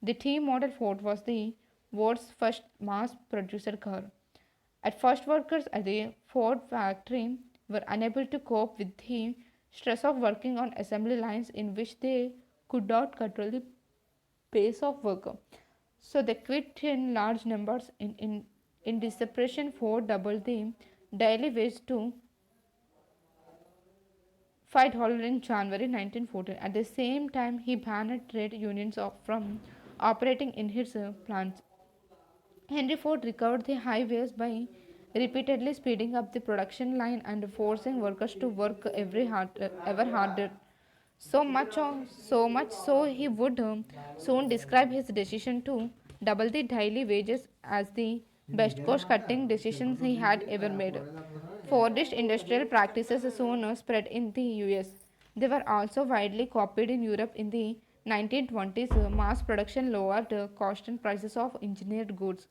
The T model Ford was the world's first mass produced car. At first, workers at the Ford factory were unable to cope with the stress of working on assembly lines in which they could not control the pace of work. So they quit in large numbers. In desperation, Ford doubled the daily wage to $5 in January 1914. At the same time, he banned trade unions from operating in his plants. Henry Ford recovered the high wages by repeatedly speeding up the production line and forcing workers to work ever harder. So much so he would soon describe his decision to double the daily wages as the best cost cutting decisions he had ever made. Fordist industrial practices soon spread in the US. They were also widely copied in Europe in the 1920s. Mass production lowered cost and prices of engineered goods.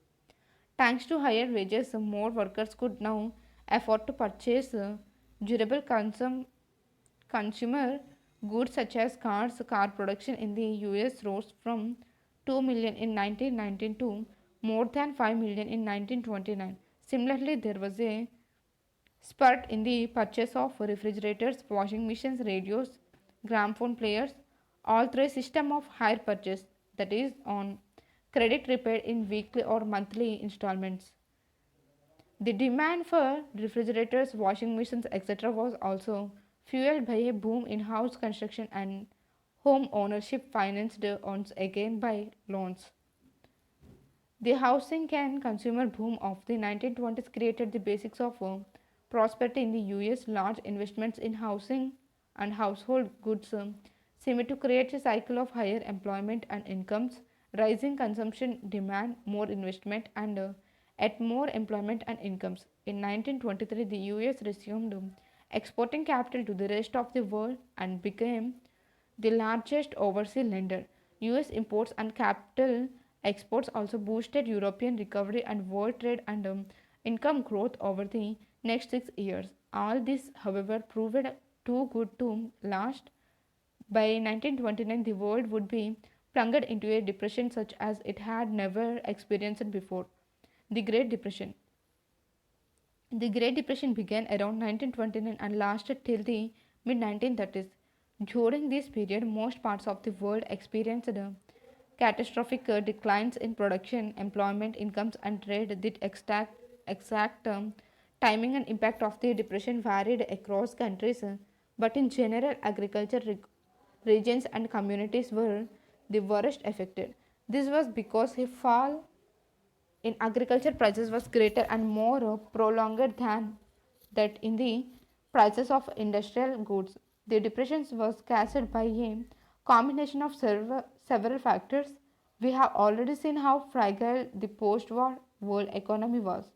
Thanks to higher wages, more workers could now afford to purchase durable consumer goods such as cars. Car production in the US rose from 2 million in 1919 to more than 5 million in 1929. Similarly, there was a spurt in the purchase of refrigerators, washing machines, radios, gramophone players, all through a system of hire purchase, that is, on credit repaid in weekly or monthly installments. The demand for refrigerators, washing machines, etc. was also fueled by a boom in house construction and home ownership, financed once again by loans. The housing and consumer boom of the 1920s created the basics of prosperity in the US. Large investments in housing and household goods seemed to create a cycle of higher employment and incomes, rising consumption demand, more investment, and at more employment and incomes. In 1923, the US resumed exporting capital to the rest of the world and became the largest overseas lender. US imports and capital exports also boosted European recovery and world trade and income growth over the next 6 years. All this, however, proved too good to last. By 1929, the world would be plunged into a depression such as it had never experienced before. The Great Depression. The Great Depression began around 1929 and lasted till the mid 1930s. During this period, most parts of the world experienced catastrophic declines in production, employment, incomes, and trade. The exact timing and impact of the depression varied across countries, but in general, agriculture regions and communities were the worst affected. This was because a fall in agriculture prices was greater and more prolonged than that in the prices of industrial goods. The depression was caused by a combination of several factors. We have already seen how fragile the post war world economy was.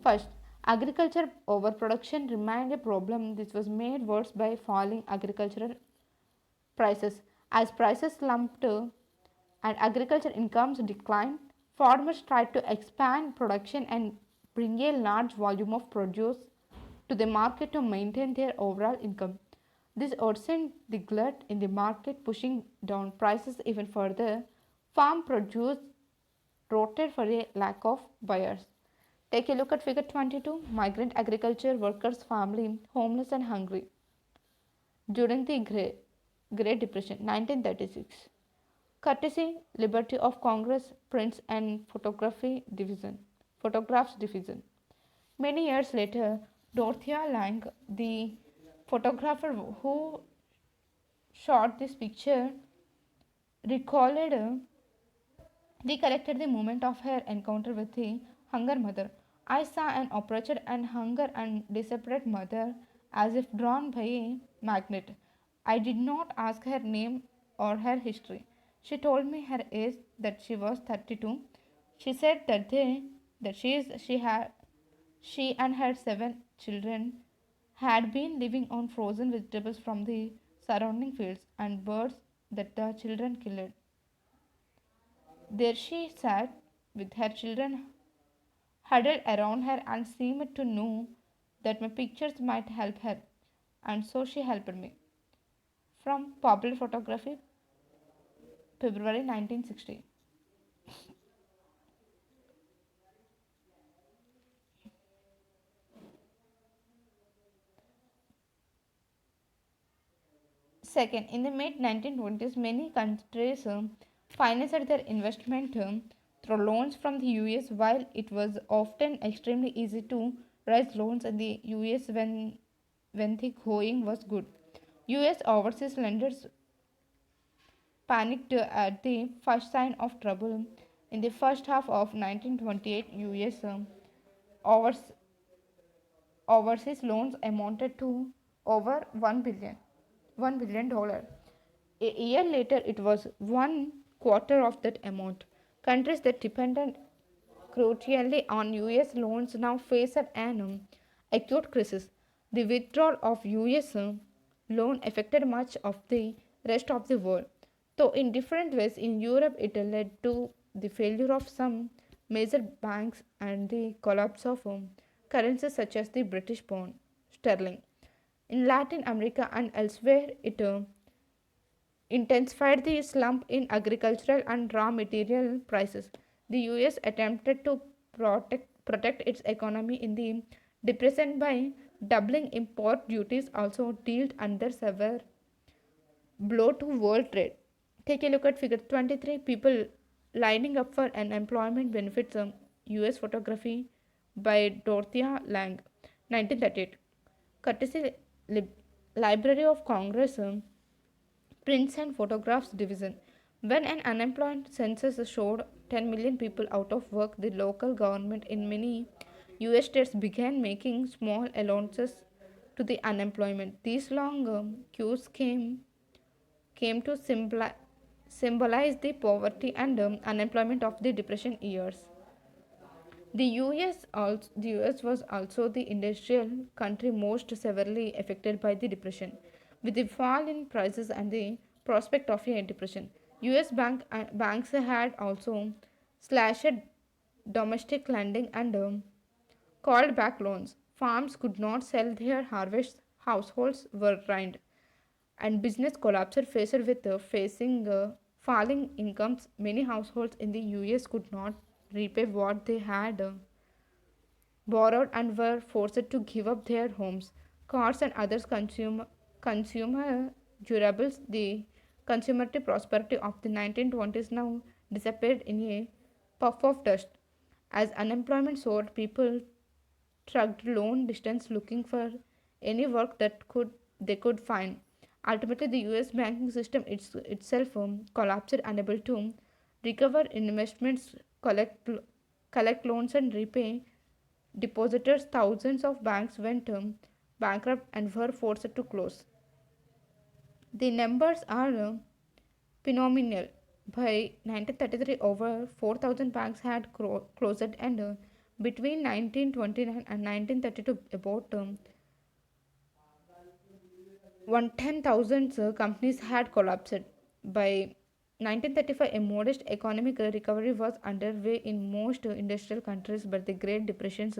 First, agriculture overproduction remained a problem. This was made worse by falling agricultural prices. As prices slumped and agriculture incomes declined, farmers tried to expand production and bring a large volume of produce to the market to maintain their overall income. This worsened the glut in the market, pushing down prices even further. Farm produce rotted for a lack of buyers. Take a look at figure 22, migrant agriculture workers' family, homeless and hungry during the Great Depression, 1936. Courtesy, Liberty of Congress, Prints and Photographs Division. Many years later, Dorothea Lange, the photographer who shot this picture, recalled recollected the moment of her encounter with the hunger mother. I saw an oppressed and hunger and desperate mother as if drawn by a magnet. I did not ask her name or her history. She told me her age, that she was 32. She said that she and her 7 children had been living on frozen vegetables from the surrounding fields and birds that the children killed. There she sat with her children huddled around her and seemed to know that my pictures might help her, and so she helped me. From Popular Photography, February 1960. Second, in the mid 1920s, many countries financed their investment through loans from the US, while it was often extremely easy to raise loans in the US when the going was good. US overseas lenders panicked at the first sign of trouble. In the first half of 1928, US overs- overseas loans amounted to over $1 billion. A year later, it was one quarter of that amount. Countries that depended crucially on US loans now face an acute crisis. The withdrawal of US loan affected much of the rest of the world. Though in different ways, in Europe it led to the failure of some major banks and the collapse of currencies such as the British pound sterling. In Latin America and elsewhere, it intensified the slump in agricultural and raw material prices. The US attempted to protect its economy in the depression by doubling import duties, also dealt under severe blow to world trade. Take a look at figure 23, people lining up for unemployment benefits, US photography by Dorothea Lange, 1938. Courtesy Library of Congress, Prints and Photographs Division. When an unemployment census showed 10 million people out of work, the local government in many US states began making small allowances to the unemployment. These long queues came to symbolize the poverty and unemployment of the depression years. The US was also the industrial country most severely affected by the depression. With the fall in prices and the prospect of a depression, US banks had also slashed domestic lending and called back loans. Farms could not sell their harvests, households were ruined, and business collapsed facing falling incomes. Many households in the US could not repay what they had borrowed and were forced to give up their homes, cars, and other consumer durables, the consummate prosperity of the 1920s now disappeared in a puff of dust. As unemployment soared, people trucked long distance looking for any work that they could find. Ultimately, the US banking system itself collapsed, unable to recover investments, collect loans, and repay depositors. Thousands of banks went bankrupt and were forced to close. The numbers are phenomenal. By 1933, over 4,000 banks had closed, and between 1929 and 1932, about 110,000 companies had collapsed. By 1935, a modest economic recovery was underway in most industrial countries, but the Great Depression's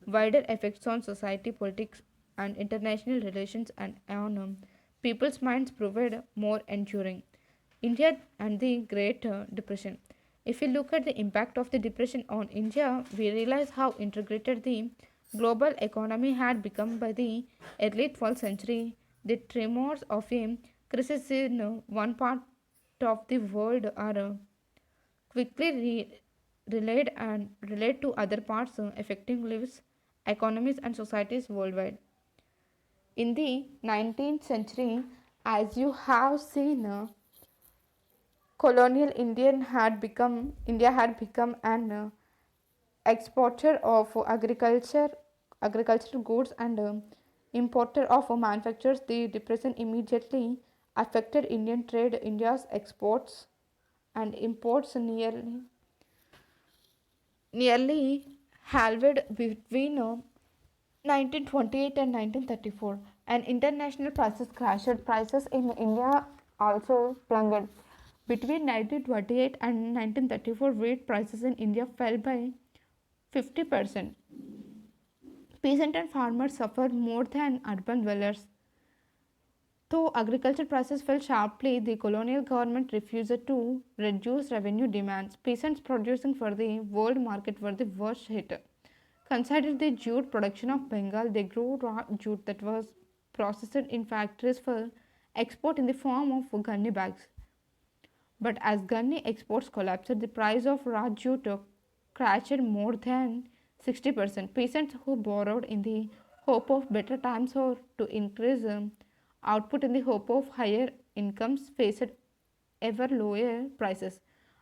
wider effects on society, politics, and international relations and on people's minds proved more enduring. India and the Great Depression. If we look at the impact of the Depression on India, we realize how integrated the global economy had become by the early 12th century. The tremors of a crisis in one part of the world are quickly relayed and relayed to other parts, affecting lives, economies, and societies worldwide. In the 19th century, as you have seen, colonial India had become an exporter of agricultural goods and importer of manufactures. The depression immediately affected Indian trade. India's exports and imports nearly halved between 1928 and 1934. And international prices crashed. Prices in India also plunged. Between 1928 and 1934, wheat prices in India fell by 50%. Peasant and farmers suffered more than urban dwellers. Though agriculture prices fell sharply, the colonial government refused to reduce revenue demands. Peasants producing for the world market were the worst hit. Consider the jute production of Bengal. They grew raw jute that was processed in factories for export in the form of gunny bags. But as gunny exports collapsed, the price of raw jute crashed more than 60%. Peasants who borrowed in the hope of better times or to increase output in the hope of higher incomes faced ever lower prices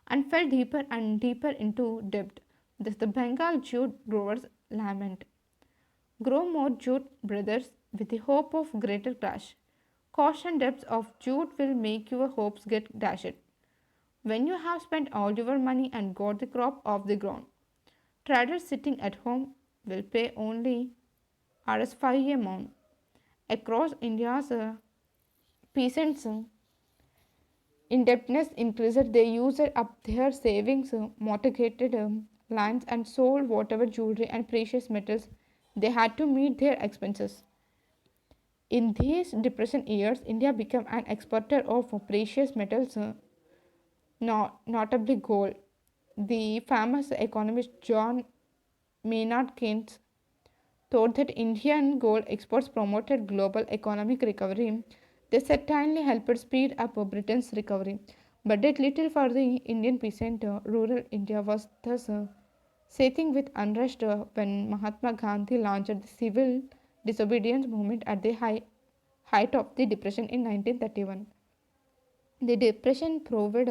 and fell deeper and deeper into debt. Thus, the Bengal jute growers lament. Grow more jute, brothers, with the hope of greater crash. Cost and depths of jute will make your hopes get dashed. When you have spent all your money and got the crop off the ground, traders sitting at home will pay only Rs5 a month. Across India's peasants' indebtedness increased. They used up their savings, mortgaged lands, and sold whatever jewelry and precious metals they had to meet their expenses. In these depression years, India became an exporter of precious metals, notably gold. The famous economist John Maynard Keynes thought that Indian gold exports promoted global economic recovery. They certainly helped speed up Britain's recovery, but did little for the Indian peasant. Rural India was thus seething with unrest when Mahatma Gandhi launched the civil disobedience movement at the height of the depression in 1931. The depression proved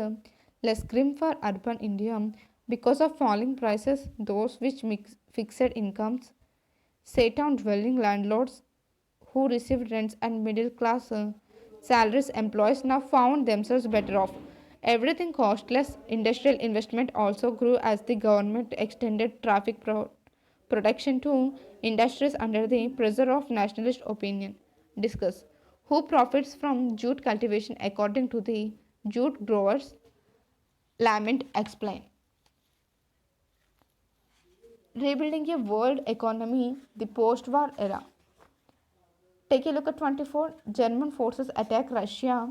less grim for urban India because of falling prices. Those with fixed incomes sat on dwelling landlords who received rents and middle class salaries employees now found themselves better off. Everything cost less. Industrial investment also grew as the government extended traffic protection to industries under the pressure of nationalist opinion. Discuss who profits from jute cultivation according to the jute growers. Lament explain. Rebuilding a world economy, the post war era. Take a look at 24. German forces attack Russia.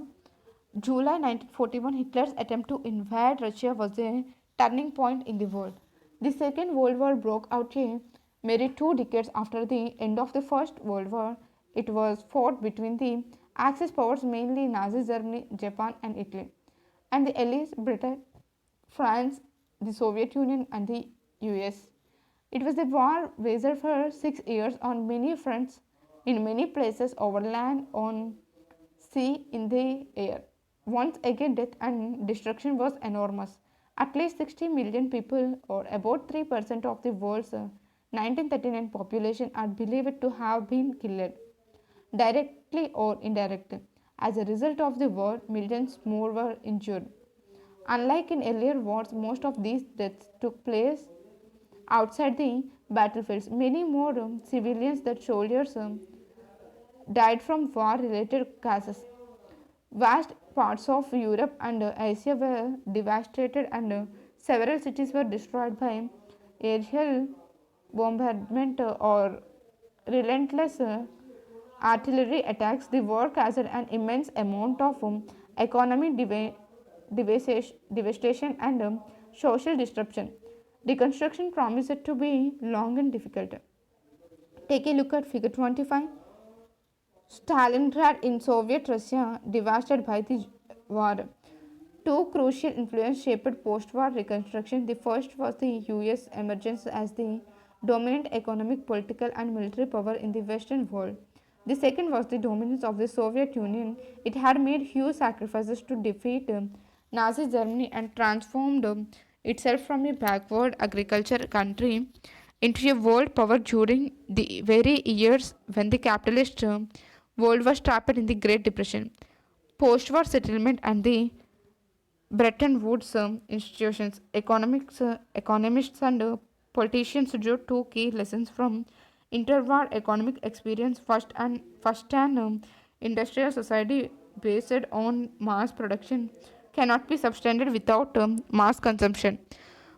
July 1941, Hitler's attempt to invade Russia was a turning point in the world. The Second World War broke out a mere 2 decades after the end of the First World War. It was fought between the Axis powers mainly Nazi Germany, Japan, and Italy, and the allies Britain, France, the Soviet Union, and the US. It was a war waged for 6 years on many fronts, in many places, over land, on sea, in the air. Once again, death and destruction was enormous. At least 60 million people, or about 3% of the world's 1939 population, are believed to have been killed, directly or indirectly. As a result of the war, millions more were injured. Unlike in earlier wars, most of these deaths took place outside the battlefields. Many more civilians than soldiers died from war related causes. Vast parts of Europe and Asia were devastated, and several cities were destroyed by aerial bombardment or relentless artillery attacks. The war caused an immense amount of economic devastation and social disruption. Reconstruction promised to be long and difficult. Take a look at figure 25. Stalingrad in Soviet Russia, devastated by the war. Two crucial influences shaped post-war reconstruction. The first was the US emergence as the dominant economic, political, and military power in the Western world. The second was the dominance of the Soviet Union. It had made huge sacrifices to defeat Nazi Germany and transformed itself from a backward agriculture country into a world power during the very years when the capitalist world was trapped in the Great Depression. Post war settlement and the Bretton Woods institutions, economists, and politicians drew two key lessons from interwar economic experience. First, an industrial society based on mass production cannot be sustained without mass consumption.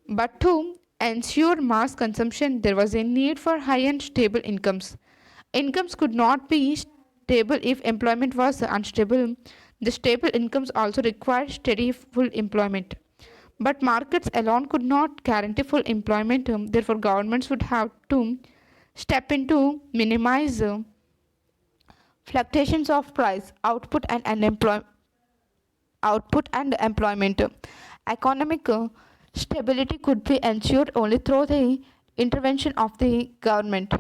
But to ensure mass consumption, there was a need for high and stable incomes. Incomes could not be stable if employment was unstable. The stable incomes also required steady full employment. But markets alone could not guarantee full employment. Therefore, governments would have to step in to minimize fluctuations of price, output and employment. Economic stability could be ensured only through the intervention of the government.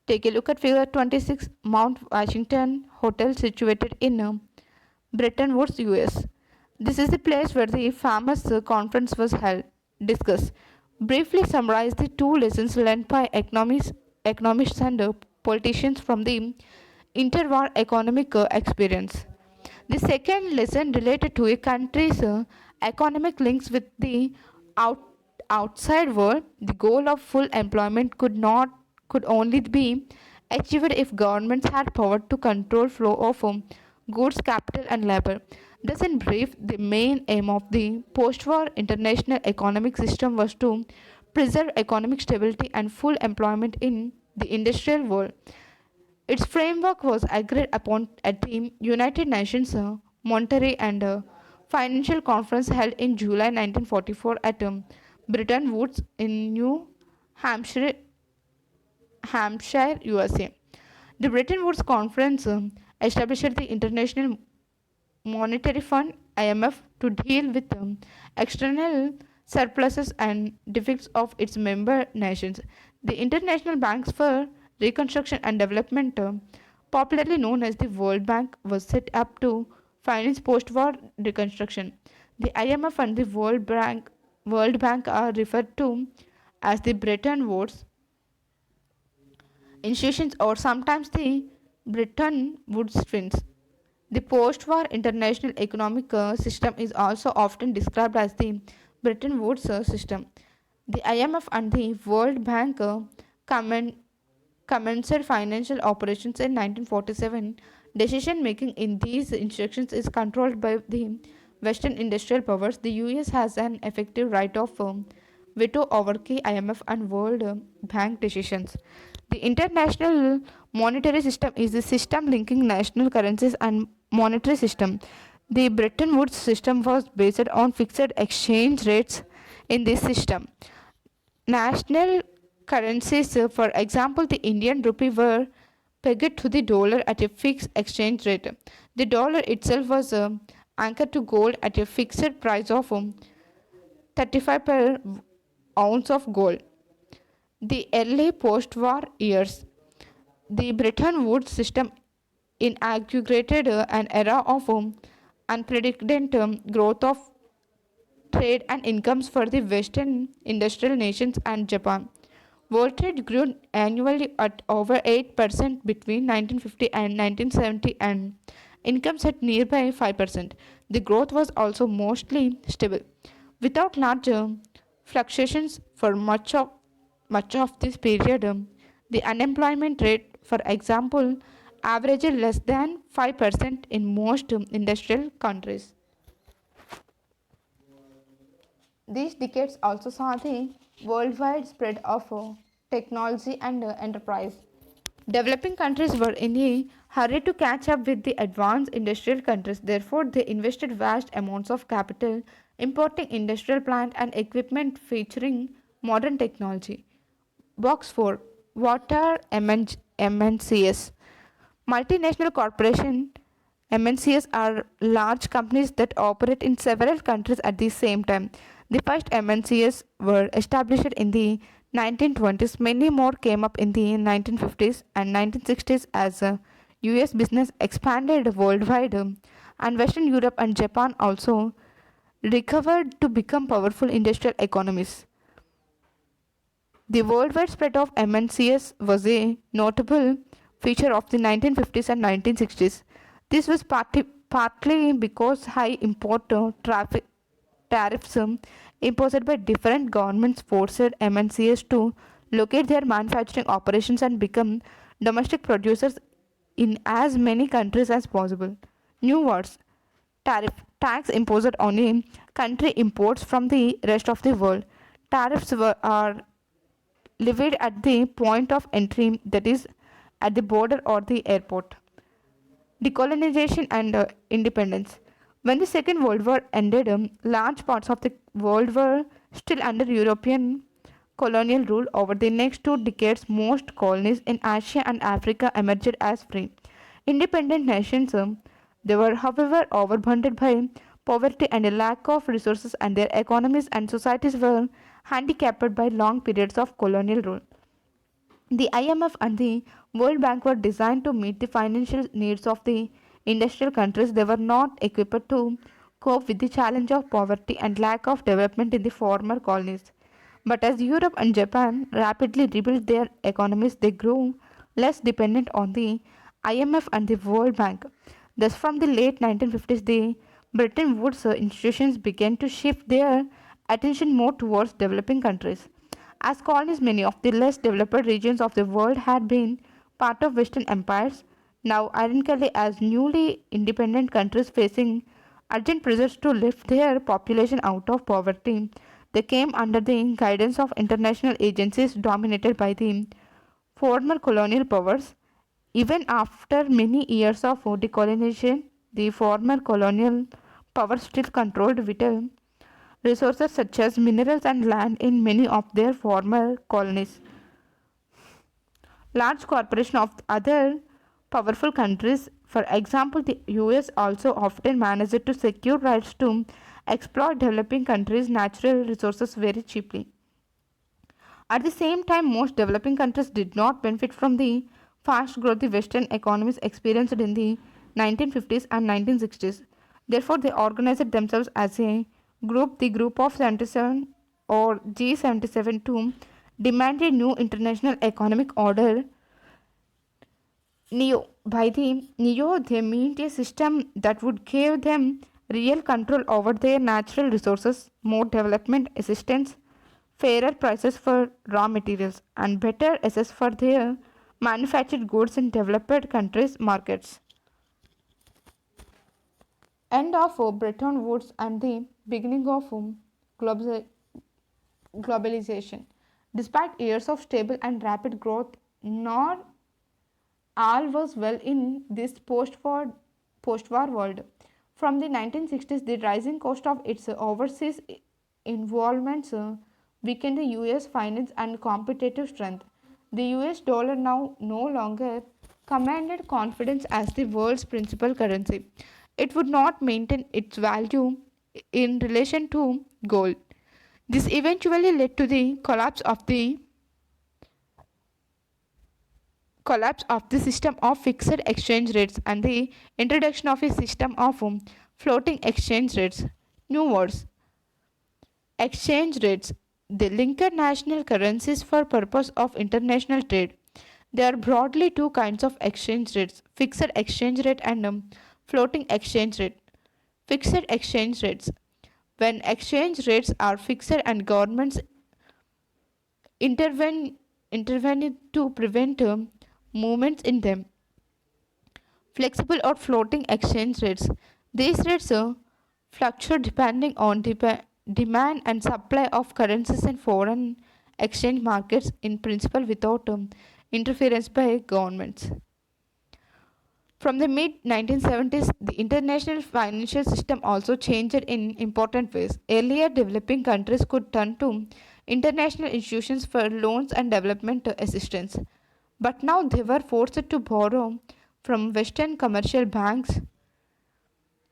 Take a look at figure 26, Mount Washington Hotel situated in Bretton Woods, US. This is the place where the famous conference was held. Discuss. Briefly summarize the two lessons learned by economists and politicians from the interwar economic experience. The second lesson related to a country's economic links with the out, outside world. The goal of full employment could only be achieved if governments had power to control flow of goods, capital, and labor. Thus, in brief, the main aim of the post-war international economic system was to preserve economic stability and full employment in the industrial world. Its framework was agreed upon at the United Nations Monetary and Financial Conference held in July 1944 at Bretton Woods in New Hampshire, USA. The Bretton Woods Conference established the International Monetary Fund (IMF) to deal with external surpluses and deficits of its member nations. The International Banks for Reconstruction and Development, popularly known as the World Bank, was set up to finance post-war reconstruction. The IMF and the World Bank are referred to as the Bretton Woods institutions or sometimes the Bretton Woods twins. The post-war international economic system is also often described as the Bretton Woods system. The IMF and the World Bank commenced financial operations in 1947. Decision making in these institutions is controlled by the Western industrial powers. The US has an effective right of veto over key IMF and World Bank decisions. The international monetary system is the system linking national currencies and monetary system. The Bretton Woods system was based on fixed exchange rates. In this system, national currencies, for example, the Indian rupee, were pegged to the dollar at a fixed exchange rate. The dollar itself was anchored to gold at a fixed price of 35 per ounce of gold. The early post war years, the Bretton Woods system inaugurated an era of unprecedented growth of trade and incomes for the Western industrial nations and Japan. World trade grew annually at over 8% between 1950 and 1970 and incomes at nearby 5%. The growth was also mostly stable, without larger fluctuations for much of this period. The unemployment rate, for example, averaged less than 5% in most industrial countries. These decades also saw the worldwide spread of technology and enterprise. Developing countries were in a hurry to catch up with the advanced industrial countries. Therefore, they invested vast amounts of capital importing industrial plant and equipment featuring modern technology. Box 4. What are MNCs? Multinational corporation MNCs are large companies that operate in several countries at the same time. The first MNCs were established in the 1920s. Many more came up in the 1950s and 1960s as US business expanded worldwide, and Western Europe and Japan also recovered to become powerful industrial economies. The worldwide spread of MNCs was a notable feature of the 1950s and 1960s. This was partly because high import tariffs imposed by different governments forced MNCs to locate their manufacturing operations and become domestic producers in as many countries as possible. New words: tariff, tax imposed on a country imports from the rest of the world. Are levied at the point of entry, that is, at the border or the airport. Decolonization and Independence. When the Second World War ended, large parts of the world were still under European colonial rule. Over the next 2 decades, most colonies in Asia and Africa emerged as free, independent nations. They were, however, overburdened by poverty and a lack of resources, and their economies and societies were handicapped by long periods of colonial rule. The IMF and the World Bank were designed to meet the financial needs of the industrial countries. They were not equipped to cope with the challenge of poverty and lack of development in the former colonies. But as Europe and Japan rapidly rebuilt their economies, they grew less dependent on the IMF and the World Bank. Thus, from the late 1950s, the Bretton Woods institutions began to shift their attention more towards developing countries. As colonies, many of the less developed regions of the world had been part of Western empires. Now, ironically, as newly independent countries facing urgent pressures to lift their population out of poverty, they came under the guidance of international agencies dominated by the former colonial powers. Even after many years of decolonization, the former colonial powers still controlled vital resources such as minerals and land in many of their former colonies. Large corporations of other powerful countries, for example the US, also often managed to secure rights to exploit developing countries' natural resources very cheaply. At the same time, most developing countries did not benefit from the fast growth the Western economies experienced in the 1950s and 1960s. Therefore, they organized themselves as a group, the Group of 77 or G77, to demand a new international economic order. NEO. By the NEO, they meant a system that would give them real control over their natural resources, more development assistance, fairer prices for raw materials, and better access for their manufactured goods in developed countries' markets. End of Bretton Woods and the beginning of globalization. Despite years of stable and rapid growth, not all was well in this post-war world. From the 1960s, the rising cost of its overseas involvements weakened the US finance and competitive strength. The US dollar now no longer commanded confidence as the world's principal currency. It would not maintain its value in relation to gold. This eventually led to the collapse of the system of fixed exchange rates and the introduction of a system of floating exchange rates. New words: exchange rates. They link national currencies for purpose of international trade. There are broadly two kinds of exchange rates: fixed exchange rate and floating exchange rate. Fixed exchange rates. When exchange rates are fixed and governments intervene, intervene to prevent movements in them. Flexible or floating exchange rates. These rates fluctuate depending on demand and supply of currencies in foreign exchange markets, in principle without interference by governments. From the mid 1970s, the international financial system also changed in important ways. Earlier, developing countries could turn to international institutions for loans and development assistance, but now they were forced to borrow from Western commercial banks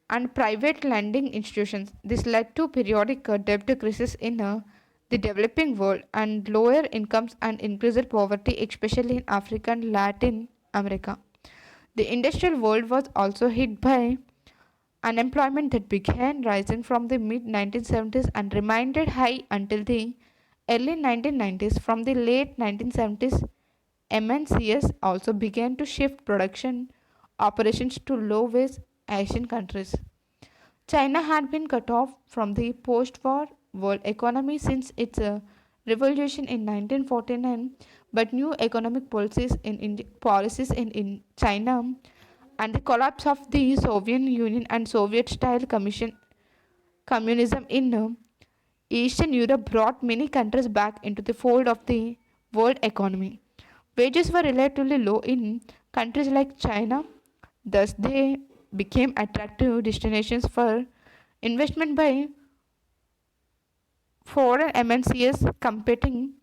and private lending institutions. This led to periodic debt crises in the developing world and lower incomes and increased poverty, especially in Africa and Latin America. The industrial world was also hit by unemployment that began rising from the mid 1970s and remained high until the early 1990s. From the late 1970s, MNCs also began to shift production operations to low-wage Asian countries. China had been cut off from the post-war world economy since its revolution in 1949, but new economic policies in China and the collapse of the Soviet Union and Soviet-style communism in Eastern Europe brought many countries back into the fold of the world economy. Wages were relatively low in countries like China, thus, they became attractive destinations for investment by foreign MNCs competing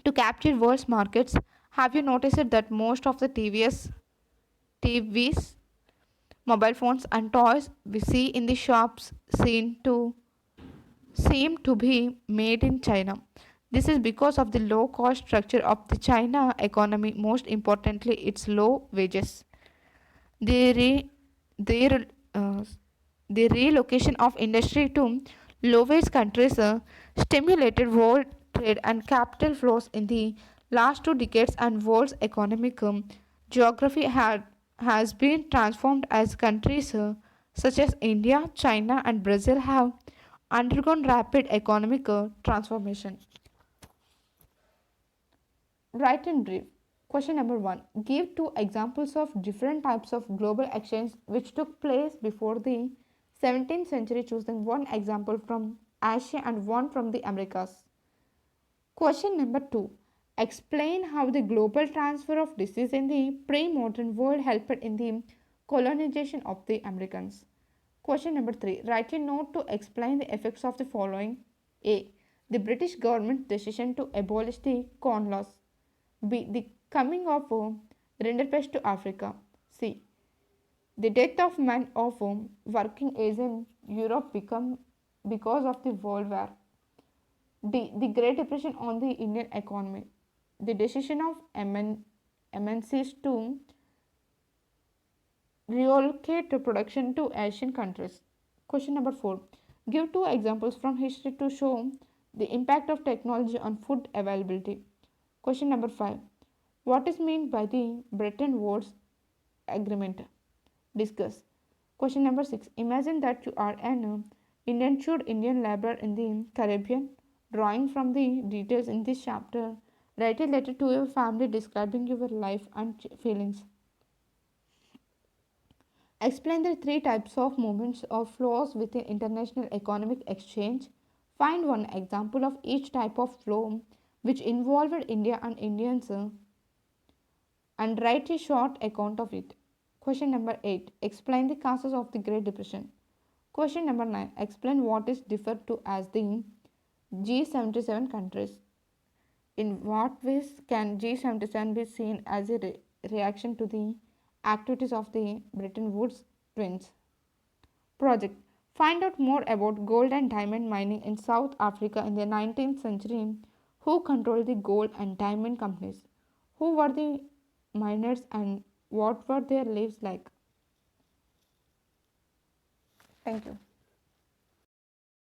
to capture world markets. Have you noticed that most of the TVs, mobile phones, and toys we see in the shops seem to be made in China? This is because of the low cost structure of the China economy, most importantly, its low wages. The, re, the, re- uh, the relocation of industry to low wage countries stimulated world trade and capital flows in the last 2 decades, and world's economic geography has been transformed as countries such as India, China, and Brazil have undergone rapid economic transformation. Write in brief. Question number 1. Give 2 examples of different types of global exchange which took place before the 17th century, choosing one example from Asia and one from the Americas. Question number 2. Explain how the global transfer of disease in the pre-modern world helped in the colonization of the Americans. Question number 3. Write a note to explain the effects of the following. A. The British government's decision to abolish the Corn Laws. B. The coming of rinderpest to Africa. C. The death of men of working age in Europe become because of the World War. D. The Great Depression on the Indian economy. The decision of MNCs to relocate production to Asian countries. Question number 4. Give 2 examples from history to show the impact of technology on food availability. Question number 5. What is meant by the Bretton Woods Agreement? Discuss. Question number 6. Imagine that you are an indentured Indian laborer in the Caribbean. Drawing from the details in this chapter, write a letter to your family describing your life and feelings. Explain the 3 types of movements or flows within international economic exchange. Find one example of each type of flow which involved India and Indians and write a short account of it. Question number 8. Explain the causes of the Great Depression. Question number 9. Explain what is referred to as the G77 countries. In what ways can G77 be seen as a reaction to the activities of the Bretton Woods twins. Project. Find out more about gold and diamond mining in South Africa in the 19th century. Who controlled the gold and diamond companies? Who were the miners and what were their lives like? Thank you.